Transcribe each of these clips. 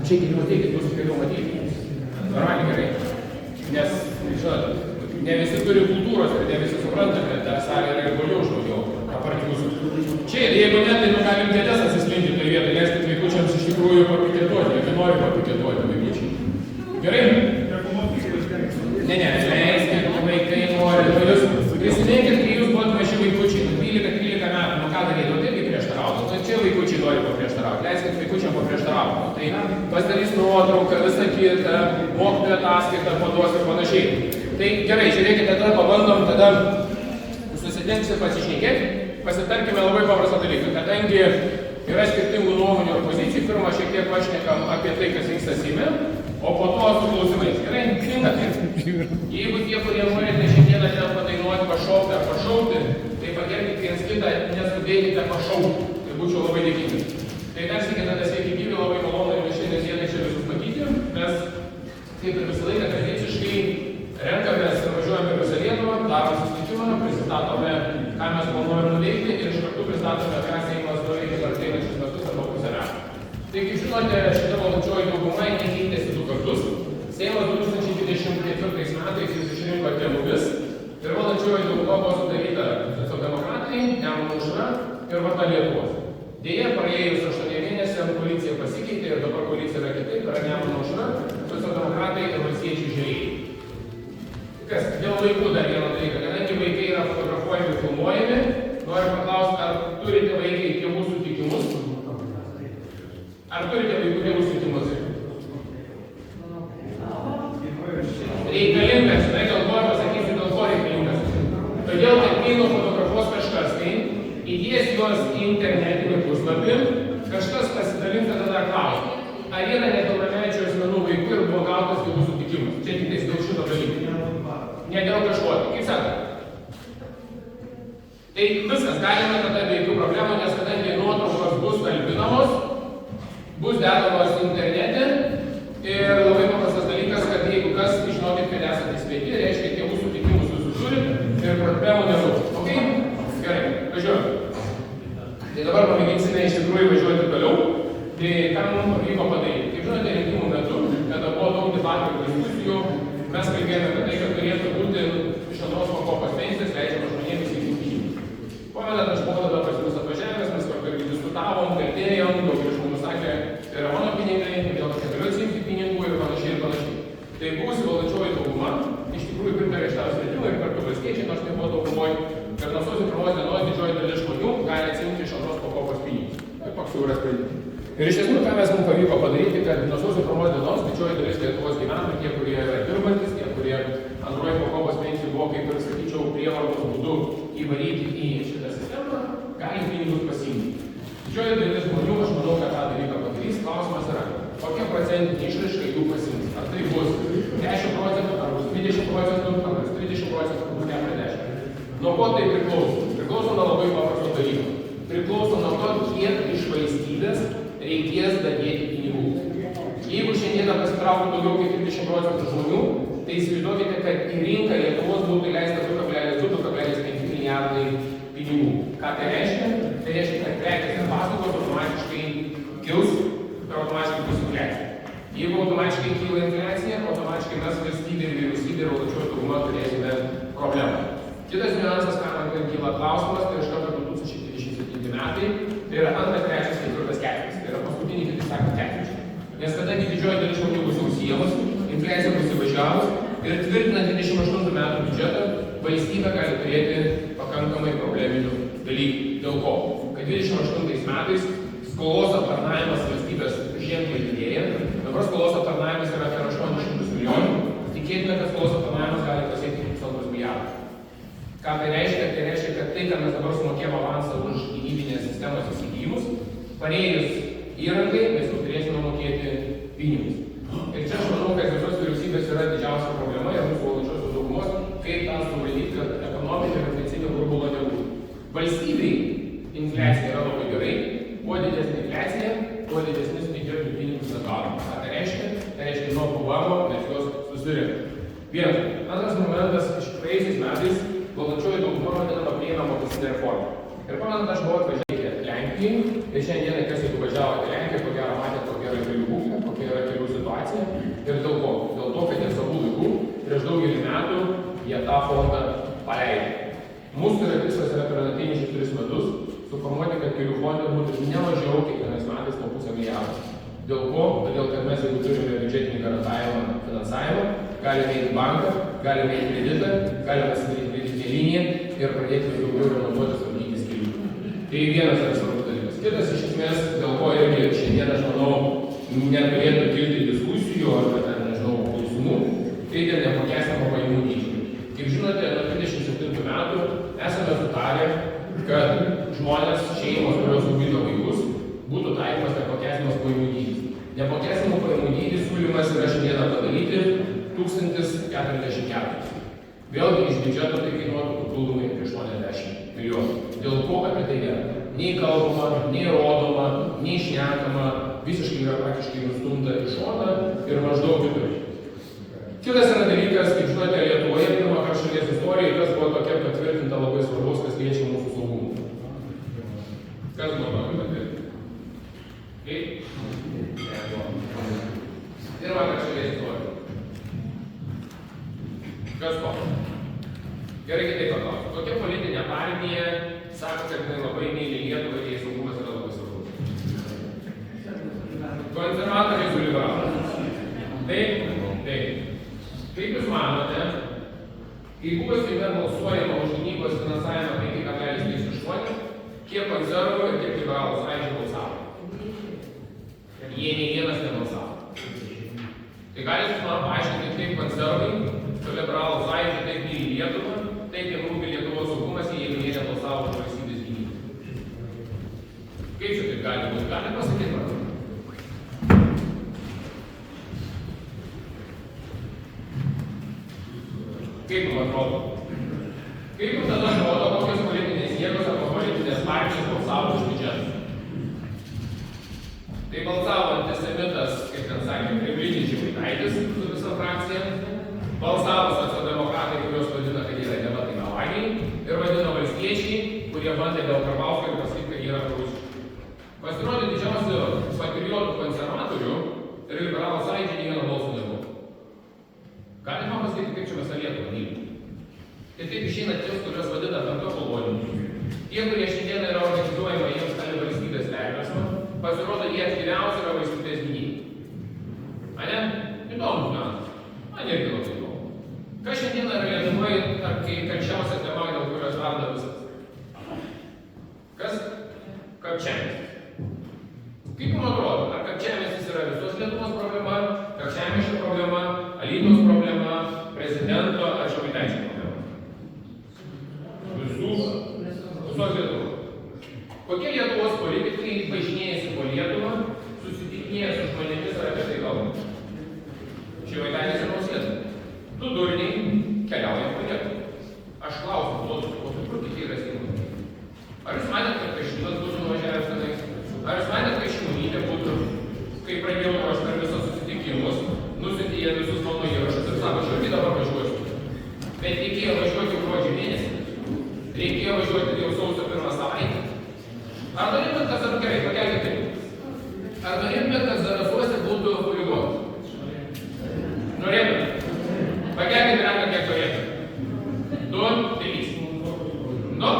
Čia geriau ateikit, bus geriau matyti. Normaliai gerai. Nes, žinot, ne visi turi kultūros ir ne visi supranta, kad ta salė yra ir daugiau žmonių apart jūsų. Čia, jeigu ne, tai galim dėdes atsispindyti toj vietoj, leiskit vaikučiams iš tikrųjų papiketuoti, jeigu nori papiketuoti vaikučiai. Gerai? Ne, leiskit, vaikai nori. Jūs prisiminkit, kai jūs buvot maži vaikučiai, 12-13 metų, nu ką daryti, tai irgi prieštarautų. Tai čia vaikučiai nori paprieštarauti, leiskit vaikučiam paprieštarauti. Tai pasidarys nuotrauką, visą kitą, mokytojo ataskaitą paduos ir panašiai. Tai gerai, žiūrėkite, tada pabandom, tada susitinksi pasišnekėti, pasitarkime labai paprastą dalyką, kadangi yra skirtingų nuomonių ir pozicijų, pirmą šiek tiek pašnekam apie tai, kas vyksta Seime, o po to su klausimais. Gerai, jeigu tie, kurie norite šiandieną ten padainuoti, pašaukti ar pašaukti, tai pagerbkite viens kitą, neskubėkite pašaukti. Tai būčiau labai dėkingas. Tai dar sakykite, kad sveiki gyvi, labai malonu ir šiandien dienai čia visus matyti. Mes, kaip ir visą laiką, tradiciškai renkamės ir važiuojame per visą Lietuvą, darom susitikimą, pristatome, ką mes planuojame nuveikti ir iš karto pristatome, ką Seimas nuveikė per ateinančius metus arba pusę metų. Tai kaip žinote, šita valdančioji dauguma keitėsi 2 kartus. Seimas 2024 metais jūs išrinkote mumis ir valdančioji dauguma buvo sudaryta socialdemokratai, Nemuno aušra ir Vardan Lietuvos. Deja, praėjus 8 mėnesiam koalicija pasikeitė ir dabar koalicija yra kitaip, yra Nemuno aušra, socialdemokratai ir valstiečiai žalieji. Kas, dėl vaikų dar vieną dalyką, kadangi vaikai yra fotografuojami, filmuojami, noriu paklausti, ar turite vaikai tėvų sutikimus? Ar turite vaikų tėvų sutikimus? Reikalingas, žinai, dėl ko pasakysiu, dėl ko reikalingas. Todėl, kad kai nufotografuos kažkas, tai įdės juos į internetinį puslapį, kažkas pasidalins, tada klausia, ar yra nepilnamečių asmenų vaikų ir buvo gautas tėvų sutikimas. Čia tik dėl šito dalyko. Ne dėl kažko, kaip sakant. Tai viskas, galime tada be jokių problemų, nes kadangi nuotraukos bus talpinamos, bus dedamos internete ir labai paprastas dalykas, kad jeigu kas, žinokit, kad esate įspėti, reiškia tėvų sutikimus visus turit ir problemų nebus. Ok? Gerai, važiuojame. Tai dabar pamėginsime iš tikrųjų važiuoti toliau. Tai ką mums pavyko padaryti? Kaip žinote, rinkimų metu, kada buvo daug debatų ir diskusijų, mes kalbėjome apie tai, kad turėtų būti iš antros pakopos pensijos leidžiama žmonėms įsigyti pinigus. Pamenat, aš buvau tada pas mus atvažiavęs, mes kartu irgi diskutavom, kalbėjom, daugelis žmonių sakė, tai yra mano pinigai, kodėl aš negaliu atsiimti pinigų ir panašiai ir panašiai. Tai buvusi valdančioji dauguma, iš tikrųjų pritarė šitam sprendimui ir kartu valstiečiai, nors nebuvo daugumoj, kad nuo sausio 1 dienos didžioji dalis žmonių gali atsiimti iš antros pakopos pinigus. Tai toks jau yra sprendimas. Ir iš tiesų, ką mes mums pavyko padaryti, kad nuo sausio 1 dienos didžioji dalis Lietuvos gyventojų, tie, kurie yra dirbantis, tie, kurie antroji pakopos pensijų buvo, kaip ir sakyčiau, prievartos būdu įvaryti į šitą sistemą, gali pinigus pasiimti. Didžioji dalis žmonių, aš manau, kad tą dalyką padarys. Klausimas yra, kokia procentinė išraiška jų pasiims. Ar tai bus 10%, ar bus 20%, ar bus 30%, ar bus 40%. Nuo ko tai priklauso? Priklauso nuo labai paprasto dalyko. Priklauso nuo to, kiek iš valstybės reikės dadėti pinigų. Jeigu šiandieną pasitrauktų daugiau kaip 30% žmonių, tai įsivaizduokite, kad į rinką Lietuvos būtų įleista 2,2–2,5 milijardai pinigų. Ką tai reiškia? Tai reiškia, kad prekės ir paslaugos automatiškai kils ir automatiškai bus infliacija. Jeigu automatiškai kyla infliacija, automatiškai mes valstybė ir vyriausybė ir valdančioji dauguma turėsime problemą. Kitas niuansas, ką man kyla klausimas, tai iš karto 2027 metai, tai yra 2., 3., 4. ketvirtis, tai yra paskutiniai, kaip sakant, ketvirčiai. Nes kadangi didžioji dalis žmonių bus jau sielos, infliacija bus įvažiavus ir tvirtinant 28 metų biudžetą, valstybė gali turėti pakankamai probleminių dalykų. Dėl ko? Kad 28 metais skolos aptarnavimas valstybės ženkliai didėja, dabar skolos aptarnavimas yra apie 800 milijonų, tikėtina, kad skolos aptarnavimas gali pasiekti 1,5 milijardo. Ką tai reiškia? Tai reiškia, kad tai, kad mes dabar sumokėjome avansą už gynybinės sistemos įsigijimus, parėjus įrangai, mes jau turėsime mokėti pinigus. Ir čia aš manau, kad visos vyriausybės yra didžiausia problema ir mūsų valdančiosios daugumos, kaip tą suvaldyti, kad ekonominio ir finansinio burbulo nebūtų. Valstybei infliacija yra labai gerai, kuo didesnė infliacija, kuo didesnis biudžeto pinigus atgavom. Ką tai reiškia? Tai reiškia nuo PVM mes juos susirinkame. Vienas. Antras momentas, iš praėjusiais metais valdančioji dauguma vadinama priėmė mokestinę reformą. Ir pamenat, aš buvau atvažiavę Lenkijai ir šiandieną, kas jeigu važiavote Lenkiją, ko gero matėte, kokia yra kelių būklė, kokia yra kelių situacija. Ir dėl ko? Dėl to, kad jie savų laikų prieš daugelį metų jie tą fondą paleido. Mūsų tikslas yra per ateinančius 3 metus suformuoti, kad kelių fonde būtų ne mažiau kiekvienais metais po 0,5 milijardo. Dėl ko? Todėl, kad mes jeigu turime biudžetinį garantavimą, finansavimą, galime eiti į banką, galime eiti kreditą, galime pasidaryti kreditinę liniją ir pradėti daugiau remontuotis valdytis kelių. Tai vienas yra svarbus dalykas. Kitas iš esmės, dėl ko irgi šiandien, aš manau, neturėtų kilti diskusijų arba ten, nežinau, klausimų, tai dėl neapmokestinamo pajamų dydžio. Kaip žinote, nuo 27 metų esame sutarę, kad žmonės, šeimos, kurios augino vaikus, būtų taikomas neapmokestinamas pajamų dydis. Neapmokestinamo pajamų dydis siūlymas yra šiandieną padaryti 1044. Vėlgi iš biudžeto tai kainuotų papildomai apie 80 milijonų. Dėl ko apie tai nėra? Nei kalbama, nei rodoma, nei šnekama, visiškai yra praktiškai nustumta į šoną ir maždaug kitur. Kitas yra dalykas, kaip žinote, Lietuvoje pirmą kartą šalies istorijoje, kas buvo tokia patvirtinta labai svarbus, kas liečia mūsų saugumą. Kas buvo tokia patvirtinta? Kaip? Pirmą kartą šalies istorijoje. Kas to? Gerai, kitaip paklausiu. Kokia politinė partija sako, kad jinai labai myli Lietuvą ir jai saugumas yra labai svarbus? Konservatoriai su liberalais. Taip? Taip. Kaip jūs manote, kai buvo Seime balsuojama už gynybos finansavimą 5,38, kiek konservų ir kiek liberalų sąjūdžio balsavo? Jie nei vienas nebalsavo. Tai galite man paaiškinti, kaip konservai su liberalų sąjūdžio taip myli Lietuvą, taip jie rūpi Lietuvos saugumas, jeigu jie nebalsavo už valstybės gynybą. Kaip čia taip gali būti? Galite pasakyti man? Kaip jums atrodo? Kaip jums tada atrodo, kokios politinės jėgos arba politinės partijos balsavo už biudžetą? Tai balsavo antisemitas, kaip ten sakė, Kremlinis Žemaitaitis su visa frakcija, balsavo socialdemokratai, kuriuos vadina, kad yra neva tai melagiai, ir vadina valstiečiai, kurie bandė dėl Karbauskio ir pasakyti, kad yra prūsiški. Pasirodė didžiausių patriotų konservatorių ir liberalų sąjūdžio nei vieno balso nebuvo. Galite man pasakyti, kaip čia visą Lietuvą mylim? Ir taip išeina ties, kurios vadina penkto kolonijų. Tie, kurie šiandien yra organizuojama jiems tali valstybės perversmą, pasirodo, jie aktyviausi yra valstybės gynybai. Ane? Įdomus menas. Man irgi labai įdomu. Kas šiandien yra Lietuvoje, kai karščiausia tema, dėl kurios verda visas? Kas? Kapčiamis. Kaip jums atrodo, ar kapčiamis yra visos Lietuvos problema, kapčiamiška problema, Alytaus problema, prezidento ar Žemaitaičio problema? Visos Lietuvos. Kokie Lietuvos politikai važinėjasi po Lietuvą, susitikinėja su žmonėmis ar apie tai kalba? Žemaitaitis ir Nausėda. Du durniai keliauja po Lietuvą. Aš klausiu, kur kiti yra Seimo? Ar jūs matėte, kad Kasčiūnas būtų nuvažiavęs tenais? Ar jūs matėte, kad Šimonytė būtų, kai pradėjau ruošti per visus susitikimus, nusiuntė jie visus mano įrašus ir sako, aš irgi dabar važiuosiu. Bet reikėjo važiuoti gruodžio mėnesį. Reikėjo važiuoti jau sausio 1 savaitę. Ar norėtumėt, kad ar gerai, pakelkite taip. Ar norėtumėt, kad Zarasuose būtų poligonas? Norėtumėt? Pakelkite ranką, kiek norėtumėt. 2, 3. Nu?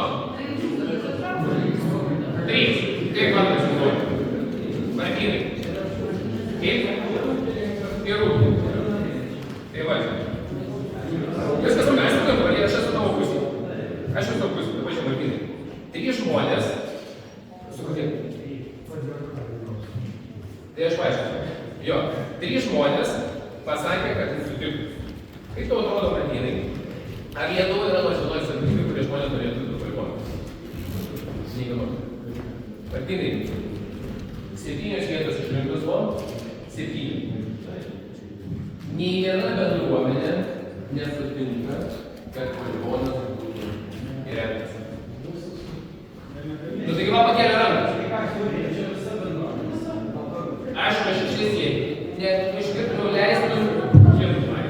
3. Kaip vardas jums? Martynai. Kaip? Ir rūpų. Tai važiuoju. Viskas mes dabar, aš esu tavo pusė. Aš esu tavo pusė, važiuoju Martynai. 3 žmonės. Su kokie? Tai aš važiuoju. Jo. 3 žmonės pasakė, kad jis sutiktų. Kaip tau atrodo, Martynai? Ar Lietuva yra nacionalinė savivaldybė, kurie žmonės norėtų būti poligonas? Neįgaliuoti. Martynai, 7 vietos išrinktos buvo. 7. Nei viena bendruomenė nesutinka, kad poligonas būtų įrengtas. Nu taigi va pakėlė ranką. Aišku, aš išsiesiai. Net iškirpčiau leistų Lietuvai.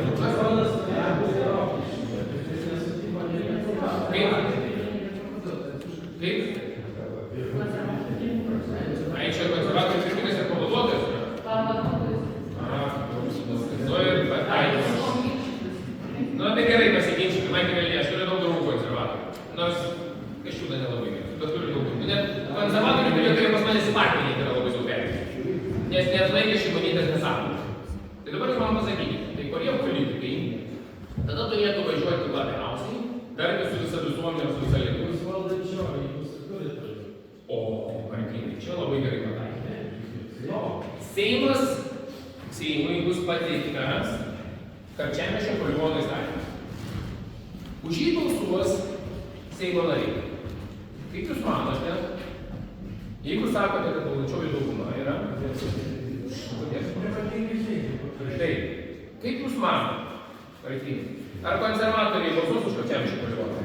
Kaip? Ai, čia konservatorių pirmininkas ir pavaduotojas yra? Ir pataikymas. Nu, tai gerai pasiginčyti, man gerai, aš turiu daug draugų konservatorių. Nors, kažkių nelabai gerai, bet turiu daug. Net konservatorių bilietai pas manęs į partiją yra labai daug perėję. Nes neatlaikė Šimonytės nesąmonės. Tai dabar jūs man pasakykite, tai kurie politikai tada turėtų važiuoti labiausiai, tarti su visa visuomenė, su visa Lietuva. Jūs valdančioji, jūs turite. O, Martynai, čia labai gerai pataikė. Seimui bus pateiktas Karčiamiesčio poligono įstatymas. Už jį balsuos Seimo nariai. Kaip jūs manote, jeigu sakote, kad valdančioji dauguma yra, taip, kaip jūs manote, ar konservatoriai balsuos už Karčiamiesčio poligoną?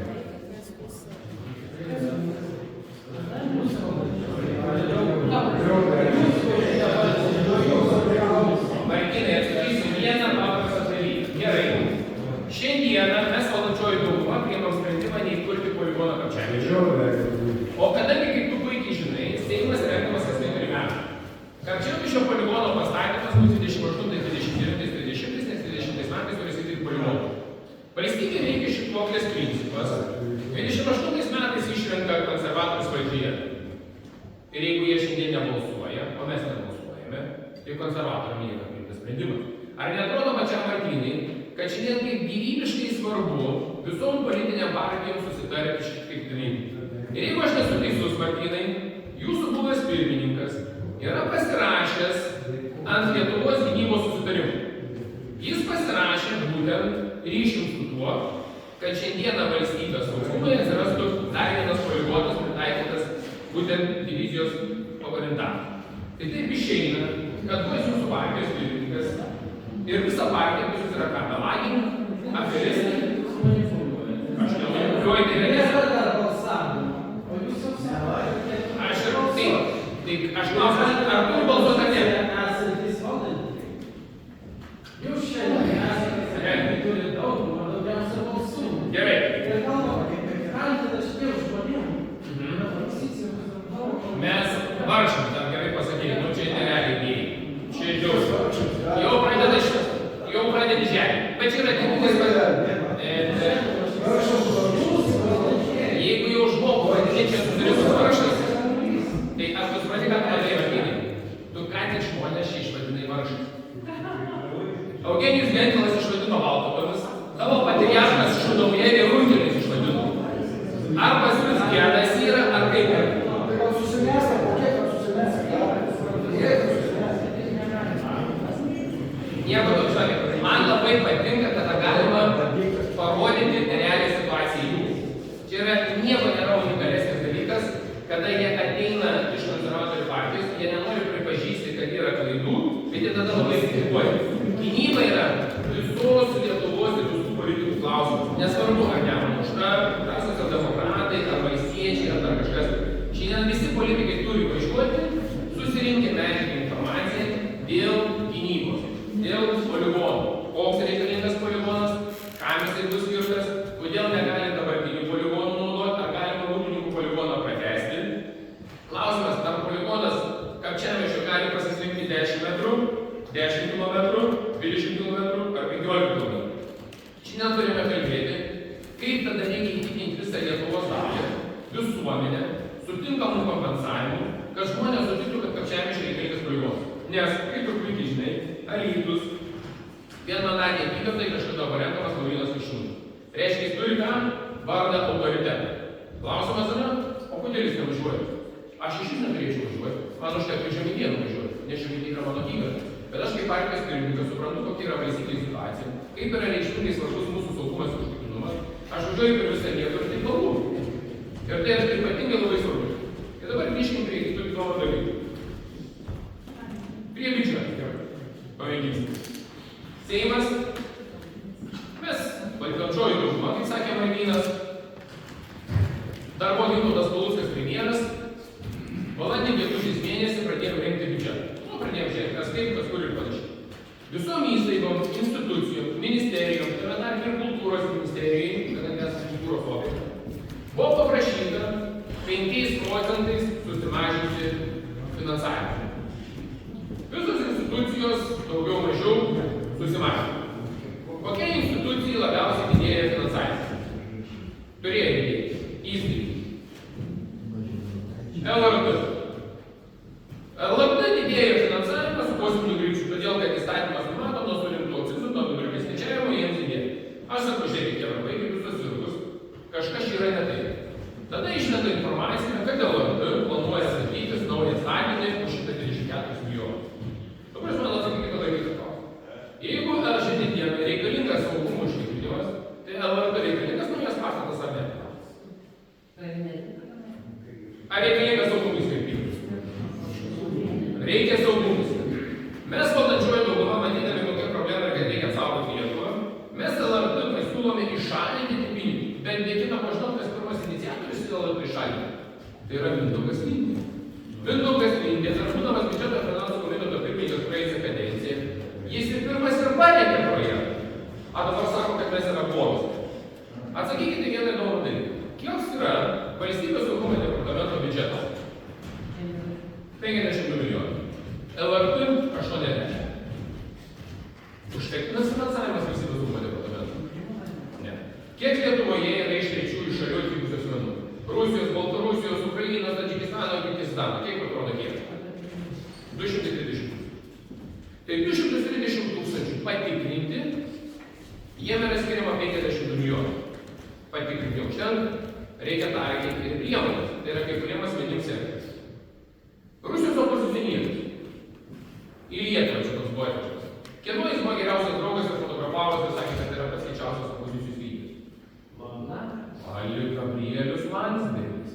Martynai, atsakysiu vieną paprastą dalyką. Gerai. Šiandieną mes valdančioji dauguma priėmėm sprendimą neįkurti poligono Karčiamiesčio. O kadangi, kaip tu puikiai žinai, Seimas rengiamas kas 4 metų. Karčiamiesčio poligono pastatymas bus 28, 29, 30, nes 30 metais turi įsteigti poligoną. Valstybė veikia šituoklės principas. 28 metais išrenka konservatorius valdžioje. Ir jeigu jie šiandien nebalsuoja, o mes nebalsuojame, tai konservatorių lieka priimtas sprendimas. Ar neatrodo pačiam Martynai, kad šiandien kaip gyvybiškai svarbu visom politiniam partijom susitarti šitaip daryti? Ir jeigu aš nesu teisus, Martynai, jūsų buvęs pirmininkas yra pasirašęs ant Lietuvos gynybos susitarimų. Jis pasirašė būtent ryšium su tuo, kad šiandieną valstybės saugumai atsirastų dar vienas poligonas pritaikytas būtent divizijos oponentam. Tai taip išeina, kad buvęs jūsų partijos pirmininkas ir visa partija pas jūs yra ką, melaginių, aferistai. Aš nemanipuliuoju, tai aš ir taip. Tai aš klausiu, ar turiu balsuoti ar ne? Jūs šiandien esate, turi daugumą, daugiausia balsų. Gerai. Ir kalbama, kaip kandidatas šitie žmonėm. Mes varšam, dar gerai pasakyti, nu čia nerealiai dėjai. Čia jau pradedi žemė. Bet čia yra tipinis, jeigu jau žmogų vadinė čia susirinkus varšas, tai aš tu supranti, ką tu vadinai vadinai. Tu ką tik žmonės čia išvadinai varšas. Eugenijus Gentvilas išvadino Valtotomis, tavo patriarchas Šūdauja ir Runkelis išvadino. Ar pas jūs gedas yra, ar kaip yra? Nieko toks sakė. Man labai patinka, kada galima parodyti realią situaciją jų. Čia yra nieko nėra unikalesnis dalykas, kada jie ateina iš konservatorių partijos, jie nenori pripažįsti, kad yra klaidų, bet jie tada labai kritikuoja. Gynyba yra visos Lietuvos ir visų politikų klausimas. Nesvarbu, ar Nemuno aušra, ar socialdemokratai, ar valstiečiai, ar dar kažkas. Šiandien visi politikai turi važiuoti, susirinkti medžiagą informaciją dėl gynybos, dėl poligonų. Koks reikalingas poligonas, kam jisai bus skirtas, kodėl negali dabartinių poligonų naudoti, ar galima rūdininkų poligoną pratęsti. Klausimas, ar poligonas Karčiamiesčio gali pasislinkti 10 metrų, 10 km, 20 km ar 15 km. Šiandien turime kalbėti, kaip tada reikia įtikinti visą Lietuvos dalį, visuomenę, sutinkamų kompensavimų, kad žmonės sutiktų, kad Karčiamiesčio reikalingas poligonas. Nes, kaip tu puikiai žinai, Alytus, vienmandatė apygarda kažkada parenkamas Laurynas Kasčiūnas. Reiškia, jis turi ką? Vardą autoritetą. Klausimas yra, o kodėl jis nevažiuoja? Aš iš jų neturėčiau važiuoti. Man užtektų Žemaitėnų važiuoti, nes Žemaitė yra mano apygarda. Bet aš kaip partijos pirmininkas suprantu, kokia yra valstybės situacija, kaip yra reikšmingai svarbus mūsų saugumas ir užtikrinimas. Aš važiuoju per visą Lietuvą ir taip kalbu. Ir tai yra ypatingai labai svarbu. Ir dabar grįžkim prie kitų įdomų dalykų. Prie biudžeto. Pamėginsim. Seimas. Mes, valdančioji dauguma, kaip sakė Martynas, dar buvo Gintautas Paluckas premjeras, balandį gegužės mėnesį pradėjome rengti biudžetą. Pradėjome žiūrėti, kas kaip, kas kur ir panašiai. Visom įstaigom, institucijom, ministerijom, tame tarpe ir kultūros ministerijai, kadangi esame kultūros objektai, buvo paprašyta 5% susimažinti finansavimą. Visos institucijos daugiau mažiau susimažino. Kokia institucija labiausiai didėja finansavimą? Turėjo didėti. Įstaigai. LRT. LRT didėjo finansavimą su posminiu greičiu, todėl kad įstatymas numato nuo surinktų akcizų, nuo bendrovės skaičiavimo jiems didėjo. Aš sakau, žiūrėkite, labai kaip visus cirkus, kažkas yra ne taip. Tada išlenda informacija, kad LRT planuoja statytis naują statinį už 124 milijonus. Dabar man atsakykite labai kitą klausimą. Jeigu šiandien dieną reikalingas saugumo užtikrinimas, tai LRT reikalingas naujas pastatas ar ne? Ar reikalingas saugumis skirtingus? Reikia saugumus. Mes valdančioji dauguma, matydami kokią problemą, kad reikia apsaugoti Lietuvą, mes LRT pasiūlome iššalinti pinigus. Bet nekina pažinot, kas pirmas iniciatorius LRT iššalinti. Tai yra Mindaugas Lindė. Mindaugas Lindė, aš būdamas biudžeto finansų komiteto pirmininkas praėjusią kadenciją, jis ir pirmas ir parengė projektą. A dabar sako, kad mes yra blogas. Atsakykite vieną įdomų dalyką. Kiek yra valstybės saugumo departamento biudžetas? 52 milijonų. LRT 80. Užtektinas finansavimas valstybės saugumo departamento? Ne. Kiek Lietuvoje yra iš trečiųjų šalių atvykusių asmenų? Rusijos, Baltarusijos, Ukrainos, Tadžikistano, Kirgizstano. Kiek atrodo kiek? 230. Tai 230 tūkstančių patikrinti, jiem yra skiriama 52 milijonų. Patikrinti užtenka. Reikia taikyti ir priemonės, tai yra kai kuriem asmenims sektis. Rusijos opozicionierius. Į Lietuvą čia toks buvo atvežtas. Kieno jis buvo geriausias draugas ir fotografavos ir sakė, kad tai yra pats keičiausias opozicijos lyderis? Ali Gabrielius Landsbergis.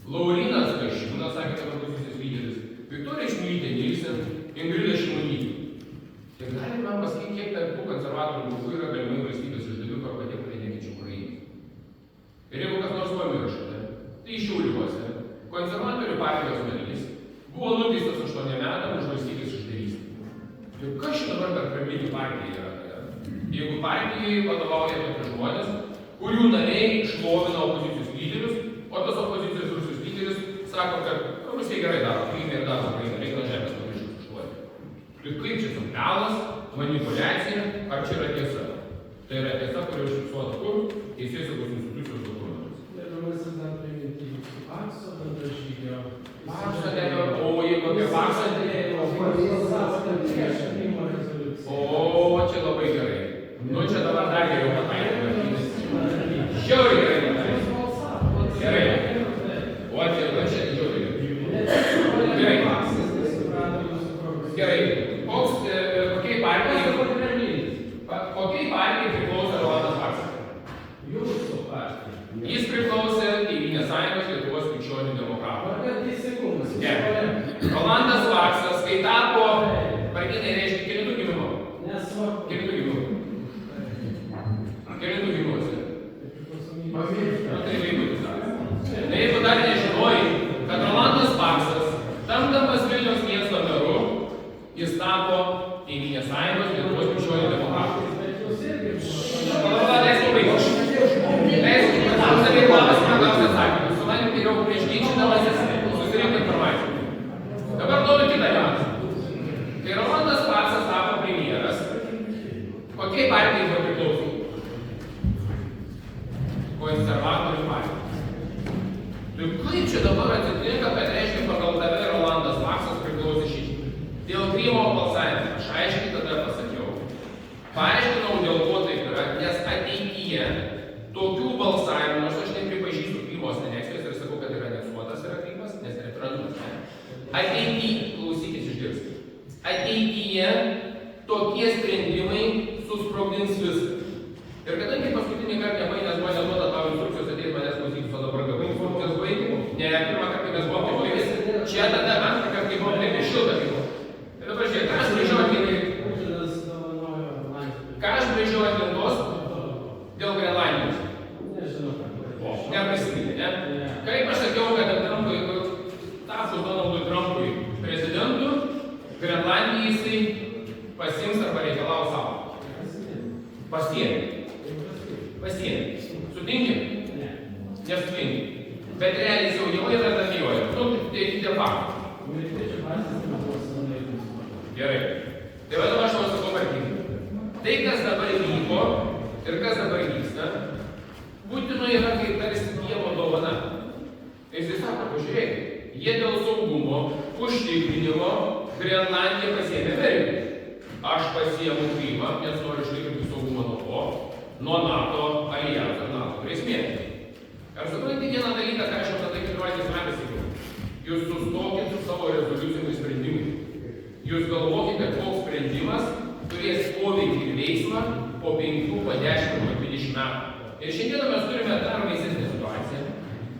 Laurynas Kasčiūnas sakė, kad opozicijos lyderis. Viktorija Šmilytė Nilsen, Ingrida Šimonytė. Tai galime man pasakyti, kiek tarp tų konservatorių draugų yra galimai valstybės išdavikų arba tie, kurie nekeičia Ukrainos. Ir jeigu kas nors pamiršote, tai Šiauliuose konservatorių partijos narys buvo nuteistas 8 metam už valstybės išdavystę. Tai kas čia dabar per kremlinių partija yra? Jeigu partijai vadovauja tokie žmonės, kurių nariai šlovina opozicijos lyderius, o tas opozicijos Rusijos lyderis sako, kad Rusija gerai daro, Kryme ir daro Ukrainą, reikia nuo žemės paviršiaus iššluoti. Tai kaip čia melas, manipuliacija, ar čia yra tiesa? Tai yra tiesa, kuri užfiksuota kur? Teisėsaugos institucijos dokumentus. Pirmasis dar priminti jūsų Pakso bendražygio. Pakso dėjo, o jeigu apie Paksą dėjo, o čia labai gerai. Nu čia dabar dar geriau pataikė. Žiauriai gerai pataikė. Gerai. O čia žiauriai. Gerai. Gerai. Kokiai partijai priklauso Rolandas Paksas? Jūsų partija. Jis priklausė Tėvynės sąjungos Lietuvos krikščionių demokratų. Ar teisingumas? Ne. Rolandas Paksas, kai tapo, pradėtai reiškia kelintų gimimo. Nesvarbu. Kelintų gimimo. Kelintų gimuose. Tai vaikų sakė. Tai jeigu dar nežinojai, kad Rolandas Paksas, tamdamas Vilniaus miesto meru, jis tapo Tėvynės sąjungos Lietuvos krikščionių demokratų. Su manim geriau prieš ginčydamasis susirinkti informaciją. Dabar noriu kitą niuansą. Kai Rolandas Paksas tapo premjeras, kokiai partijai buvo priklauso? Konservatorių partijai. Tai kaip čia dabar atsitinka, kad reiškia pagal tave Rolandas Paksas priklausė šičia? Dėl Krymo balsavimo. Aš aiškiai tada pasakiau. Paaiškinau, dėl ko taip yra, nes ateityje tokių balsavimų, nors aš nepripažįstu Krymos aneksijos ir sakau, kad yra aneksuotas yra Krymas, nes referendumas. Ateityje, klausykis išgirsti, ateityje tokie sprendimai susprogdins viską. Ir kadangi paskutinį kartą nepainės buvo neduota tavo instrukcijos ateit manęs klausytis, o dabar gavai instrukcijos baigimų, ne pirmą kartą mes buvom taip baigęs, čia tada antrą kartą kai buvom taip šiltą kaip buvo. Ir dabar žiūrėk, Grenlandijai jisai pasiims arba reikalaus savo. Pasienį. Sutinkim? Nesutinkim. Bet realiai saugiau yra dalyvoja. Nu, tai de facto. Gerai. Tai va dabar aš noriu supamatyti. Tai, kas dabar vyko ir kas dabar vyksta, Putinui yra kaip tarsi Dievo dovana. Jis sako, pažiūrėkit, jie dėl saugumo, užtikrinimo Grenlandiją pasiėmė Amerikai. Aš pasiėmu Krymą, nes noriu ištikrinti saugumą nuo NATO alijanso ir NATO grėsmės. Ar suprantate vieną dalyką, ką aš jau tada 14 metais sakiau? Jūs sustokit su savo rezoliucijomis sprendimais. Jūs galvokite, koks sprendimas turės poveikį ir veiksmą po 5, po 10, po 20 metų. Ir šiandieną mes turime dar baisesnę situaciją,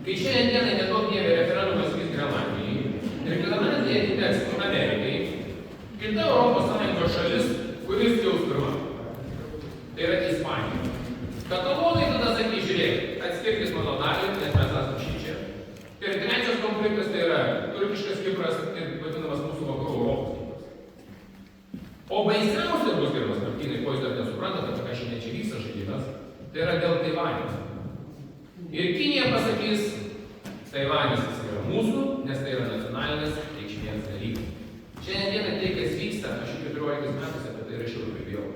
kai šiandien dienai nedaug dievė referendumas vyks Grenlandijai ir Grenlandija atiteks Amerikai, kita Europos Sąjungos šalis, kuris kils pirma. Tai yra Ispanija. Katalonai tada sakys, žiūrėk, atskirkis mano dalį, nes mes esame šičia. Ir trečias konfliktas tai yra turkiškas Kipras ir vadinamas mūsų vakarų Europos Kipras. O baisiausia bus, gerbiamas Martynai, ko jūs dar nesuprantate, ką šiandien čia vyksta žaidimas, tai yra dėl Taivanio. Ir Kinija pasakys, Taivanis yra mūsų, nes tai yra nacionalinės reikšmės dalykas. Šiandien dieną tai, kas vyksta, aš 14 metais apie tai rašiau ir kalbėjau,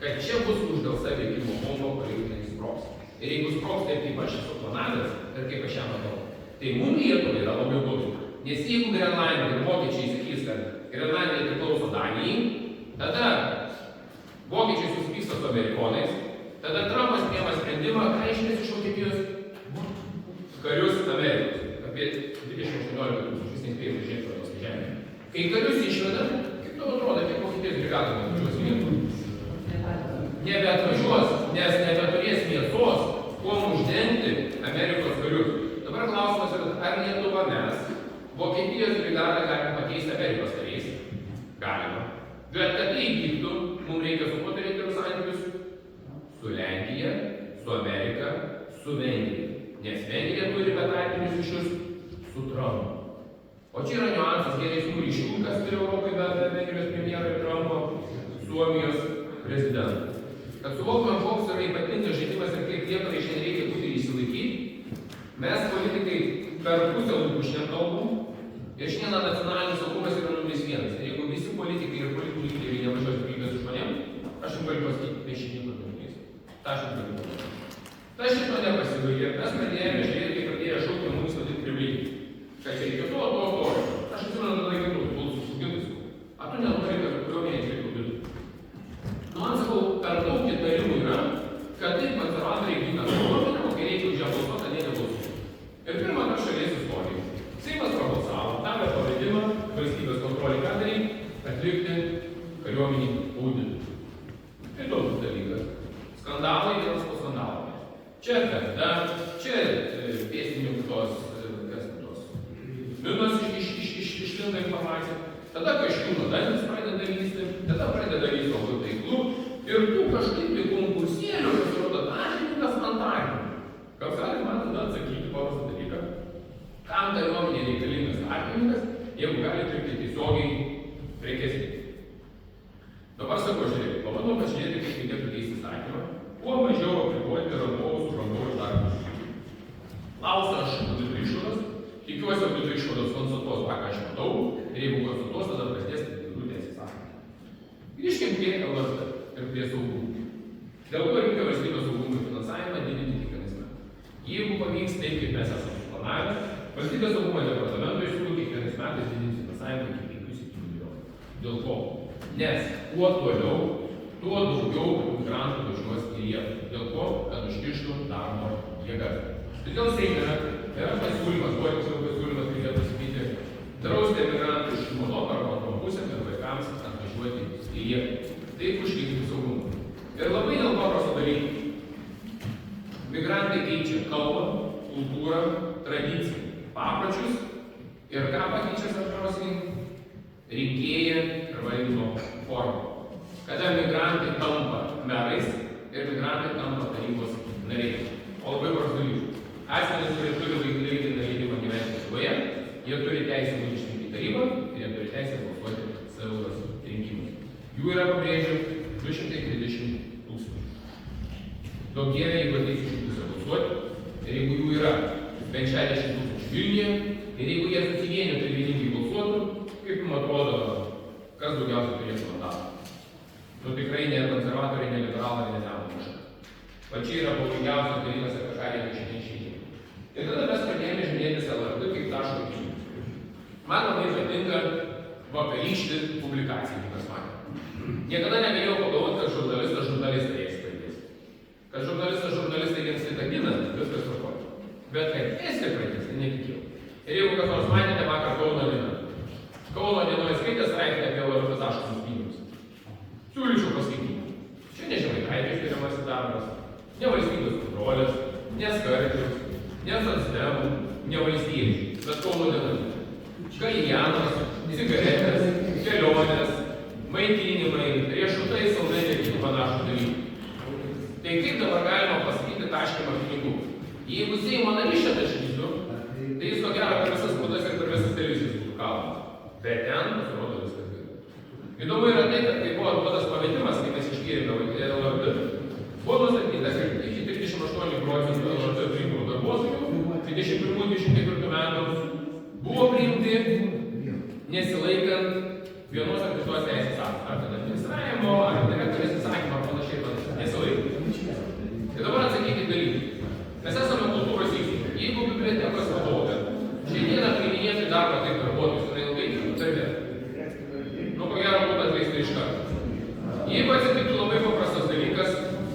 kad čia bus uždelsta veikimo bomba, kuri sprogs. Ir jeigu sprogs taip, kaip aš esu planavęs ir kaip aš ją matau, tai mums Lietuvai yra labai blogai. Nes jeigu Grenlandija ir vokiečiai sakys, kad Grenlandija priklauso Danijai, tada vokiečiai susipyksta su amerikonais, tada Trumpas priima sprendimą, ką išmės iš Vokietijos karius Amerikos. Apie 2018 vis nespėjus žiūrėti tos žemė. Kai karius išveda, kaip tau atrodo, kiek Vokietijos brigadų neatvažiuos į Lietuvą? Nebeatvažiuos, nes nebeturės mėsos, kuom uždengti Amerikos karius. Dabar klausimas yra, ar Lietuva mes Vokietijos brigadą galime pakeisti Amerikos kariais? Galima. Bet kad tai vyktų, mums reikia su kuo turėti ir santykius? Su Lenkija, su Amerika, su Vengrija. Nes Vengrija turi betarpinius ryšius su Trumpu. O čia yra niuansas geresnių ryšių, kas turi Europai be Vengrijos premjero ir Trumpo, Suomijos prezidentas. Kad suvoktume, koks yra ypatingas žaidimas ir kaip Lietuvai šiandien reikia būti įsilaikyti, mes politikai per pusę lūpų šiandien kalbam ir šiandien nacionalinis saugumas yra numeris 1. Ir jeigu visi politikai ir politikų lyderiai nevažiuos kalbėti su žmonėm, aš jums galiu pasakyti, tai šiandien nepadarys. Ta aš jums galiu pasakyti. Ta šito nepasibaigė. Mes pradėjome žiūrėti, kai pradėjo šaukti mums vadinti privilegijų. Kad čia reikia to. Aš atsimenu tada kitų, buvau suskugintus. A tu nenori, kad kariuomenė išliktų vidų. Nu, man sakau, per daug įtarimų yra, kad taip konservatoriai gina kariuomenę, o kai reikia už ją balsuoti, tai nebalsuoti. Ir pirmą kartą šalies istoriją. Seimas prabalsavo, davė pavedimą valstybės kontrolį ką daryti, atlikti kariuomenį auditą. Įdomus dalykas. Skandalai vienas po skandalo. Čia kada, čia pėstininkų tos minos išlinda informacija, tada kažkiūno dalis pradeda lysti, tada pradeda lysti labai taiklų ir tų kažkaip tai konkursėlių pasirodo dažininkas antarinių. Gal gali man tada atsakyti paprastą dalyką, kam kariuomenė reikalingas tarpininkas, jeigu gali pirkti tiesiogiai prekes. Dabar sakau, žiūrėk, pabandau pažiūrėti, kaip reikėtų keisti įstatymą, kuo mažiau apriboti rangovus su rangovų darbus. Klausiu aš audito išvadas, tikiuosi audito išvados konstatuos, ką aš matau, ir jeigu konstatuos, tada prasidės kitų teisės aktų. Grįžkim prie LRT ir prie saugumų. Dėl to reikia valstybės saugumų finansavimą didinti kiekvienais metais. Jeigu pavyks taip, kaip mes esame suplanavę, valstybės saugumo departamentui siūlo kiekvienais metais didinti finansavimą iki 5-7 milijonų. Dėl ko? Nes kuo toliau, tuo daugiau migrantų važiuos į Lietuvą. Dėl ko? Kad užkištų darbo jėgas. Todėl Seime yra pasiūlymas, reikėtų sakyti, drausti emigrantų iš Moldovos arba autobusėm ir vaikams atvažiuoti į Lietuvą. Taip užtikrinti saugumą. Ir labai dėl paprasto dalyko. Migrantai keičia kalbą, kultūrą, tradiciją, papročius ir ką pakeičia svarbiausiai? Rinkėją ir valdymo formą. Kada migrantai tampa merais ir migrantai tampa tarybos nariais. O labai prastų dalykų. Asmenys, kurie turi laikiną leidimą gyventi Lietuvoje, jie turi teisę būti išrinkti į tarybą ir jie turi teisę balsuoti savivaldos rinkimų. Jų yra, pabrėžiu, 230 tūkstančių. Daug dievė, jeigu ateis iš pusę balsuoti, ir jeigu jų yra bent 60 tūkstančių Vilniuje, ir jeigu jie susivienytų ir vieningai balsuotų, kaip jums atrodo, kas daugiausiai turės mandatų? Nu tikrai ne konservatoriai, ne liberalai, ne Nemuno. Va čia yra pavojingiausias dalykas, apie ką reikia šiandien šnekėti. Ir tada mes pradėjome žiūrėtis LRT kaip taško akimirką. Man labai patinka vakarykštį publikaciją, kaip mes matėme. Niekada negalėjau pagalvoti, kad žurnalistai jas pradės. Kad žurnalistai viens kitą gina, viskas tvarkoja. Bet kaip esė pradės, tai netikėjau. Ir jeigu kas nors matėte vakar Kauno dieną. Kauno dienoje skaitė straipsnį apie LRT taškus pinigus. Siūlyčiau paskaityti. Čia ne Žemaitaičio skiriamasis darbas, ne valstybės kontrolės, ne Skardžius, ne socdemų, ne valstiečiai, bet Kauno dienoje. Kaljanas, cigaretės, kelionės, maitinimai, riešutai, saldainiai ir kitų panašų dalykų. Tai kaip dabar galima pasakyti taškymą pinigų? Jeigu Seimo narys čia taškysiu, tai jis ko gero per visas spaudas ir per visas televizijas būtų kalbas. Bet ten pasirodo viskas gerai. Įdomu yra tai, kad kai buvo duotas pavedimas, kai mes iškėlėme LRT, buvo nustatyta, kad iki 38 procentų LRT priimtų darbuotojų 21-24 metų buvo priimti nesilaikant vienos ar kitos teisės aktų, ar ten administravimo, ar direktorės įsakymą, ar panašiai, nesilaikant. Tai dabar atsakykite dalykai. Mes esame kultūros įstaigos. Jeigu bibliotekos vadovė šiandieną priiminėtų darbą kaip darbuotojus, tai ilgai turime. Nu, ko gero būtų atleista iš karto. Jeigu atsitiktų labai paprastas dalykas,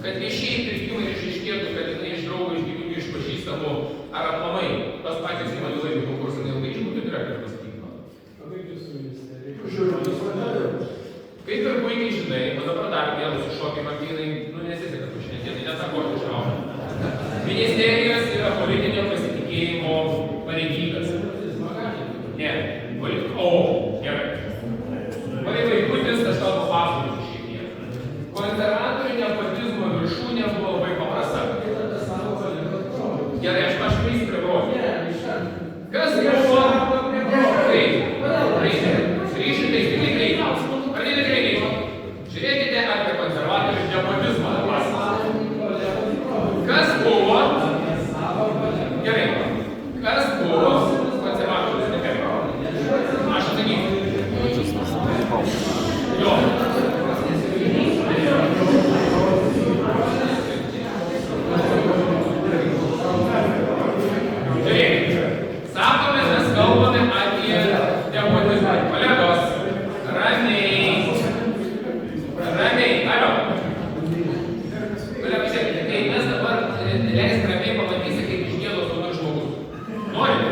kad viešieji pirkimai išaiškėtų, kad jinai iš draugų, iš giminių, iš pažįstamų, ar aplamai tas patys įmonės laimė konkursą neilgai, būtų direktorius pasakyti. Kaip ir puikiai žinai, o dabar dar vienas iššokė Martynai, nu nesiseka tu šiandien, nesakoti iššaukti. Ministerijos yra politinio pasitikėjimo pareigybės. Ne, gerai. Mane vaikutis, aš kalbu pasakoti šiek tiek. Konservatorių nepotizmo viršūnė buvo labai paprasta. Gerai, aš prieisiu prie brolių. Kas buvo? Pradėti greitai. Žiūrėkite apie konservatorių nepotizmą. Kas buvo? Gerai. Kas buvo konservatorius nepotizmas? Aš atsakysiu. Jo. Žiūrėkite. Sakome, mes kalbame apie nepotizmą. Kolegos, ramiai. Alio. Kolegos, žiūrėkite, kai mes dabar leis ramiai pamatysi, kaip išgėdo sūnus žmogus. Norite?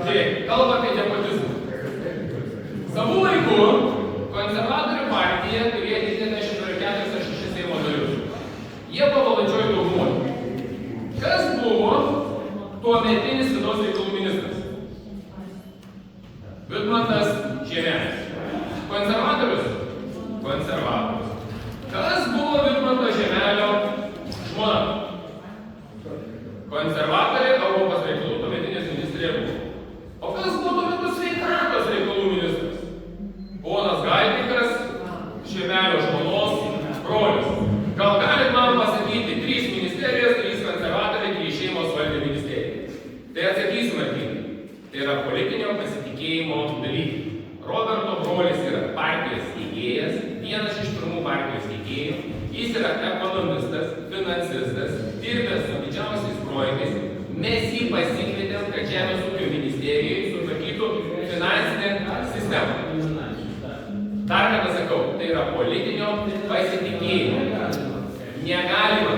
Žiūrėkite, kalba apie nepotizmą. Savų laikų konservatorių partija turėjo 94 Seimo narius. Jie buvo valdančioji daugumoj. Kas buvo tuometinis vidaus reikalų ministras? Vidmantas Žemelis. Konservatorius? Konservatorius. Kas buvo Vidmanto Žemelio žmona? Konservatorė Europos reikalų tuometinės ministrė buvo. O kas buvo tuo metu sveikatos reikalų ministras? Ponas Galdikas, Žemelio žmonos brolis. Gal galit man pasakyti 3 ministerijos, 3 konservatoriai, 3 šeimos valdė ministerijai? Tai atsakysim, Martynai. Tai yra politinio pasitikėjimo dalykai. Roberto brolis yra partijos steigėjas, vienas iš pirmų partijos steigėjų. Jis yra ekonomistas, finansistas, dirbęs su didžiausiais projektais. Mes jį pasikvietėm, kad Žemės ūkio ministerijai sutvarkytų finansinę sistemą. Dar kartą sakau, tai yra politinio pasitikėjimo. Negalima.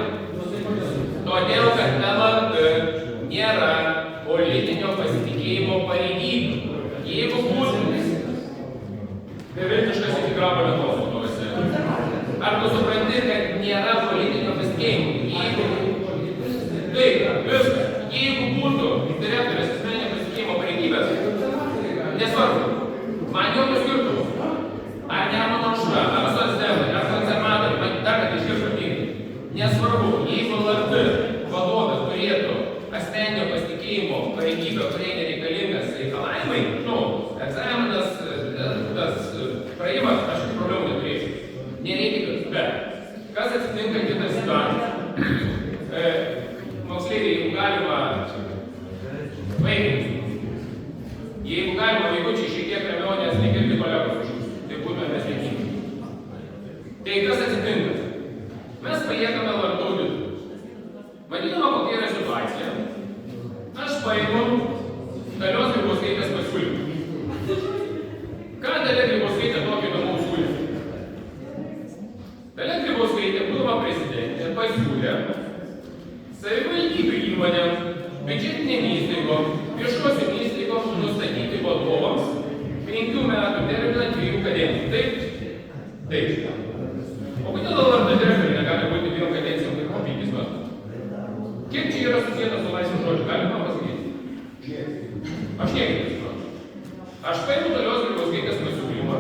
Todėl, kad LRT nėra politinio pasitikėjimo pareigybių. Jeigu būtų beviltiškas iki grabo Lietuvos vadovėse. Ar tu supranti, kad nėra politinio pasitikėjimo? Taip, viskas. Jeigu būtų direktorės asmeninio pasitikėjimo pareigybės, nesvarbu, man jokio skirtumo. Ar Nemuno aušra, ar socdemai, ar konservatoriai, dar kad išgirstu tinkai. Nesvarbu, jeigu LRT vadovas turėtų asmeninio pasitikėjimo pareigybę, kuriai nereikalingas reikalavimai, egzaminas, tas praėjimas, aš tik problemų neturėsiu. Bet kas atsitinka kitą situaciją? Moksleiviai, jeigu galima jeigu galima vaikučiai šiek tiek ramiau, nes negirdi kolegos už jūsų, tai būtume mes dėkingi. Tai kas atsitinka? Mes paliekame vardu auditorių. Vadinama, kokia yra situacija. Aš paimu Dalios Grybauskaitės pasiūlymą. Ką Dalia Grybauskaitė tokio įdomaus siūlė? Dalia Grybauskaitė, būdama prezidentė, pasiūlė savivaldybių įmonėm, biudžetinėm įstaigom, viešosiom įstaigom nustatyti vadovams 5 metų terminą 2 kadencijų. Taip? Taip. O kodėl dabar direktoriai negali būti 2 kadencijom kaip po 5 metų? Kiek čia yra susijęta su laisvu žodžiu? Galima pasakyti? Aš niekaip nesuprantu. Aš paimu Dalios Grybauskaitės pasiūlymą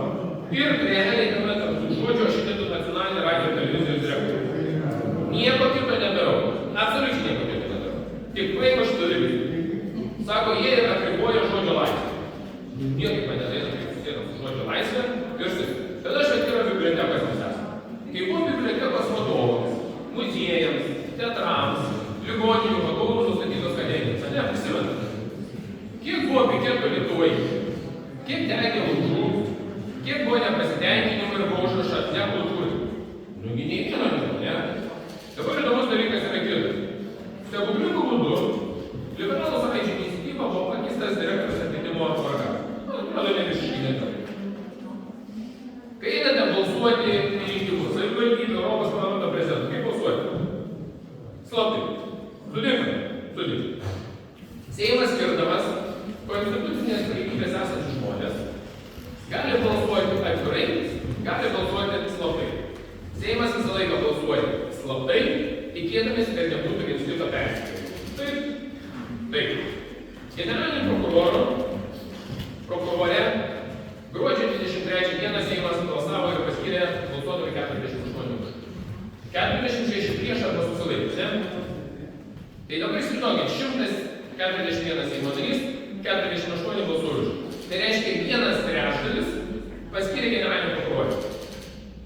ir realiai tame tarp tų žodžių aš įdedu nacionalinę radijo televizijos direktorių. Nieko kito nedarau. Absoliučiai nieko kito nedarau. Tik paimu šitą televizijų. Sako, jie apriboja žodžio laisvę. Niekaip man nedaina, kaip susijęta su žodžio laisvė. Ir tada aš atėjau bibliotekas mes esame. Kai buvo bibliotekos vadovams, muziejams, teatrams, ligoninių vadovų nustatytos kadencijos, ne, prisimenu. Kiek buvo piketų Lietuvoje? Kiek degė laužų? Kiek buvo nepasitenkinimų ir buvo užrašą ne kultūrai? Nugi nei vieno nebuvo, ne? Dabar įdomus dalykas yra kitas. Stebuklingų būdu Liberalų sąjūdžio iniciatyva buvo pakeistas direktoriaus atleidimo tvarka. Atrodo, ne visiškai nedarai. Kai einate balsuoti į rinkimus, savivaldybių, Europos parlamento prezidentų, kaip balsuoti? Slaptai. Sudėkime. Seimas skirdamas konstitucinės pareigybės esančius žmonės gali balsuoti atvirai, gali balsuoti slaptai. Seimas visą laiką balsuoja slaptai, tikėdamės, kad nebūtų vienas kito persikėlimo. Taip. Generaliniu prokurore gruodžio 23 dieną Seimas balsavo ir paskyrė balsuodami 48 už. 46 prieš arba susilaikius, ne? Tai dabar įsivaizduokit, 141 Seimo narys, 48 balsuoja už. Tai reiškia, 1/3 paskyrė generalinį prokurorą.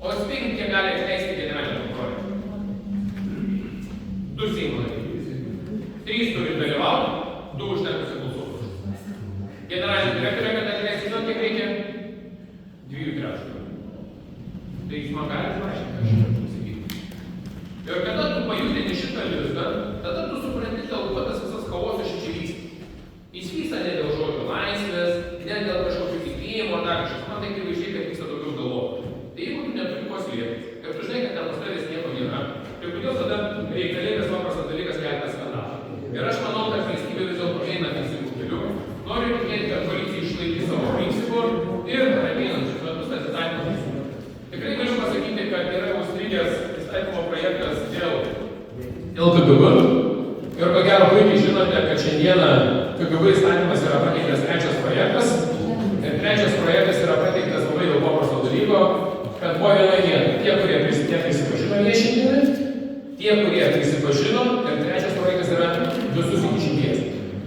O spėkit, kiek gali atleisti generalinį prokurorą? 2 Seimo nariai. 3 turi dalyvauti, 2 užtekusi balsuoti. Generalinį direktorę, kad atleisti, žinot, kiek reikia? 2/3. Tai jūs man galite prašyti, aš šitą pasakyti. Ir kada tu pajudini šitą lizdą, tada tu supranti, dėl ko tas visas chaosas šičia vyksta. Jis vyksta ne dėl žodžio laisvės, ne dėl kažkokių tikėjimo ar dar kažkas. Man tai akivaizdžiai, kad vyksta daugiau galvoti. Tai jeigu tu neturi ko slėpti, ir tu žinai, kad ten pas tavęs nieko nėra, tai kodėl tada reikalingas paprastas dalykas kelti skandalą? Ir aš manau, kad valstybė vis dėlto eina teisingų kelių. Noriu tikėti, kad policija išlaikys savo principų ir ateinančius metus tas įstatymas. Tikrai galiu pasakyti, kad yra užstrigęs įstatymo projektas dėl KGB. Ir ko gero puikiai žinote, kad šiandieną KGB įstatymas yra pateiktas 3 projektas. Ir 3 projektas yra pateiktas labai dėl paprasto dalyko, kad buvo viena viena. Tie, kurie prisipažino viešinimui, tie, kurie prisipažino, ir 3 projektas yra visus iki šimties.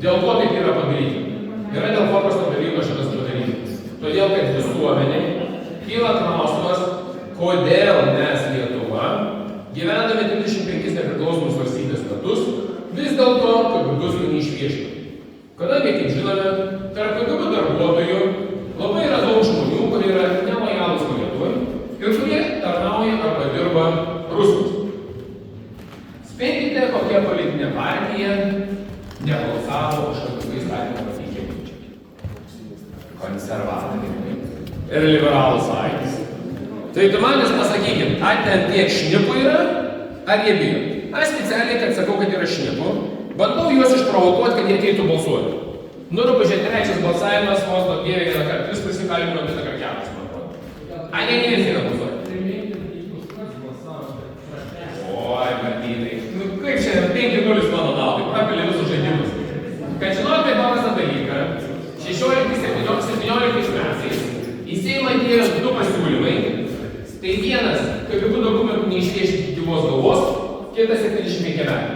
Dėl ko taip yra padaryti? Yra dėl paprasto dalyko šitas padarytas. Todėl, kad visuomenė kyla klausimas, kodėl mes Lietuva, gyvendami 25 nepriklausomus valstybės metus, vis dėlto KGB neišviešino. Kadangi, kaip žinome, tarp KGB darbuotojų labai yra daug žmonių, kurie yra nelojalūs Lietuvai ir kurie tarnauja arba dirba Rusijos. Spėkite, kokia politinė partija nebalsavo už KGB įstatymą pateikimą. Konservatoriai ir Liberalų sąjūdis. Tai tu man jūs pasakykit, ar ten tiek šnipų yra, ar jie bijo? Aš specialiai, kad sakau, kad yra šnipų, bandau juos išprovokuoti, kad jie ateitų balsuoti. Nurupužė 3 balsavimas, vos nuo Dieve vieną kartą, jūs prisikalbino visą kartelę, man atrodo. A, ne visi yra balsuoti. Oi, Martynai. Nu, kaip šiandien 5-0 mano naudai, prapilė visus žaidimus. Kad žinote paprastą dalyką, 16-17 metais į Seimą atėjo 2 pasiūlymai. Tai vienas, KGB dokumentų neišviešinti iki vos galvos, kitas 75 metų.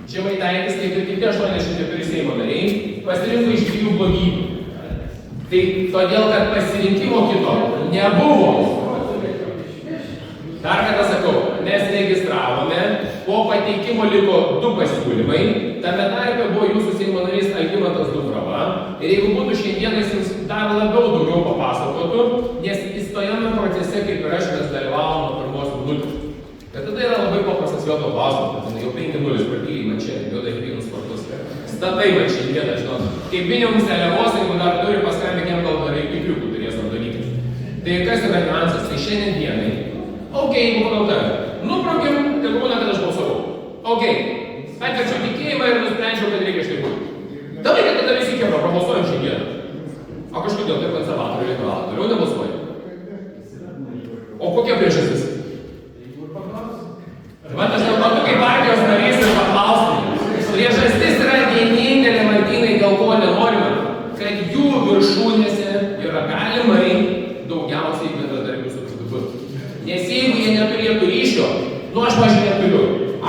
Žemaitaitis, kaip ir kiti 84 Seimo nariai, pasirinko iš 2 blogybių. Tai todėl, kad pasirinkimo kito nebuvo. Dar kartą sakau, mes registravome, po pateikimo liko 2 pasiūlymai, tame tarpe buvo jūsų Seimo narys Algimantas Dubrava, ir jeigu būtų šiandieną jis jums dar labiau daugiau papasakotų, nes įstojame procese, kaip ir aš, mes dalyvavom nuo pirmos minutės. Bet tada yra labai paprastas jo klausimas, jau 5-0 partyliai man čia, jau dar vienus kartus. Statai man šiandieną, žinot, kaip minimum seliavos, jeigu dar turi paskambinti, gal dar ikriukų turės ar dalykas. Tai kas yra niuansas, tai šiandien dienai. Ok, jeigu manau tave, nubraukim, tai būna, kad aš balsavau. Ok, atverčiau tikėjimą ir nusprendžiau, kad reikia štai būti. Tada, kad tada visi kebra, prabalsuojam šiandieną. O kažkodėl tai konservatorių liberalų toliau nebalsuoja. O kokia priežastis? Man aš dėl to, kaip partijos narys ir paklausti. Priežastis yra vienintelė, Martynai, dėl ko nenorima, kad jų viršūnėse yra galimai daugiausiai bendradarbių su CDU. Nes jeigu jie neturėtų ryšio, nu aš pažiūrėjau neturiu.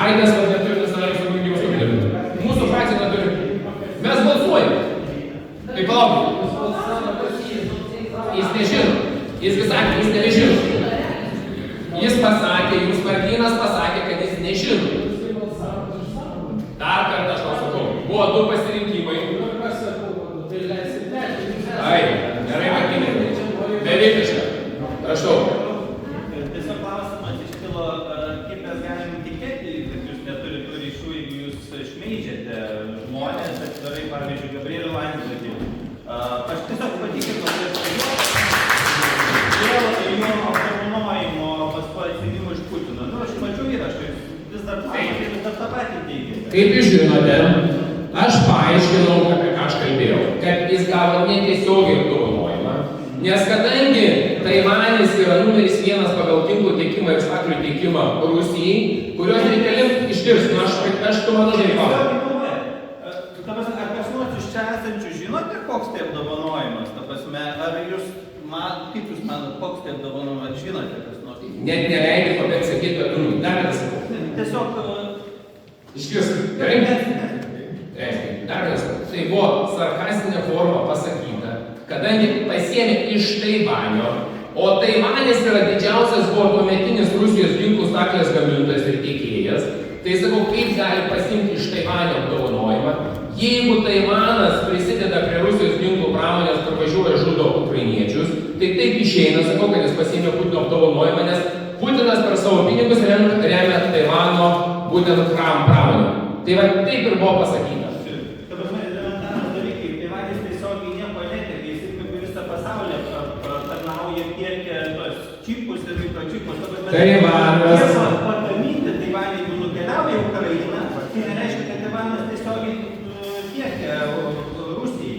Aidas neturi nacionalinės saugumo komiteto. Mūsų frakcija neturi. Mes balsuojame. Tai palaukite. Jis nežino. Jis vis sakė, jis nežino. Jis pasakė, jūs Martynas pasakė, kad jis nežino. Dar kartą aš pasakau, buvo 2 pasirinkimai. Ai, gerai Martynai. Beveik. Prašau. Tiesiog klausimas iškilo, kaip mes galim tikėti, kad jūs neturite tų ryšių, jeigu jūs šmeižiate žmonės, atvirai, pavyzdžiui, Gabrielių Landsbergį. Aš tiesiog patikinu, dėl jo apdovanojimo atsiminimų iš Putino. Nu, aš mačiau įrašą, vis dar tą patį teigėte. Kaip jūs žinote, aš paaiškinau, apie ką aš kalbėjau, kad jis gavo netiesiogiai apdovanojimą, nes kadangi Taivanis yra numeris 1 pagal ginklų tiekimą ir saklių tiekimą Rusijai, kurios reikalim išgirsti, aš tu mano dalyvauju. Ar kas nors iš čia esančių žinote, koks tai apdovanojimas? Ar jūs, kaip jūs manot, koks tai apdovanojimas, žinote kas nors? Net neleidai pabėgti sakyti, kad tu dar vienas sakau. Tiesiog... Išgirsti, gerai? Dar vienas, tai buvo sarkastinė forma pasakyta, kadangi pasiėmė iš Taivanio, o Taivanis yra didžiausias buvo tuometinis Rusijos ginklų staklės gamintojas ir tiekėjas, tai sakau, kaip gali pasiimti iš Taivanio apdovanojimą, jeigu Taivanas prisideda prie Rusijos ginklų pramonės, kur važiuoja žudo ukrainiečius, tai taip išeina, sakau, kad jis pasiėmė Putino apdovanojimą, nes Putinas per savo pinigus remia Taivano būtent pramonę. Tai va, taip ir buvo pasakyta. Taivanas. Jie pagaminti Taivanį, jeigu nukeliauja į Ukrainą, tai nereiškia, kad Taivanas tiesiogiai tiekia Rusijai.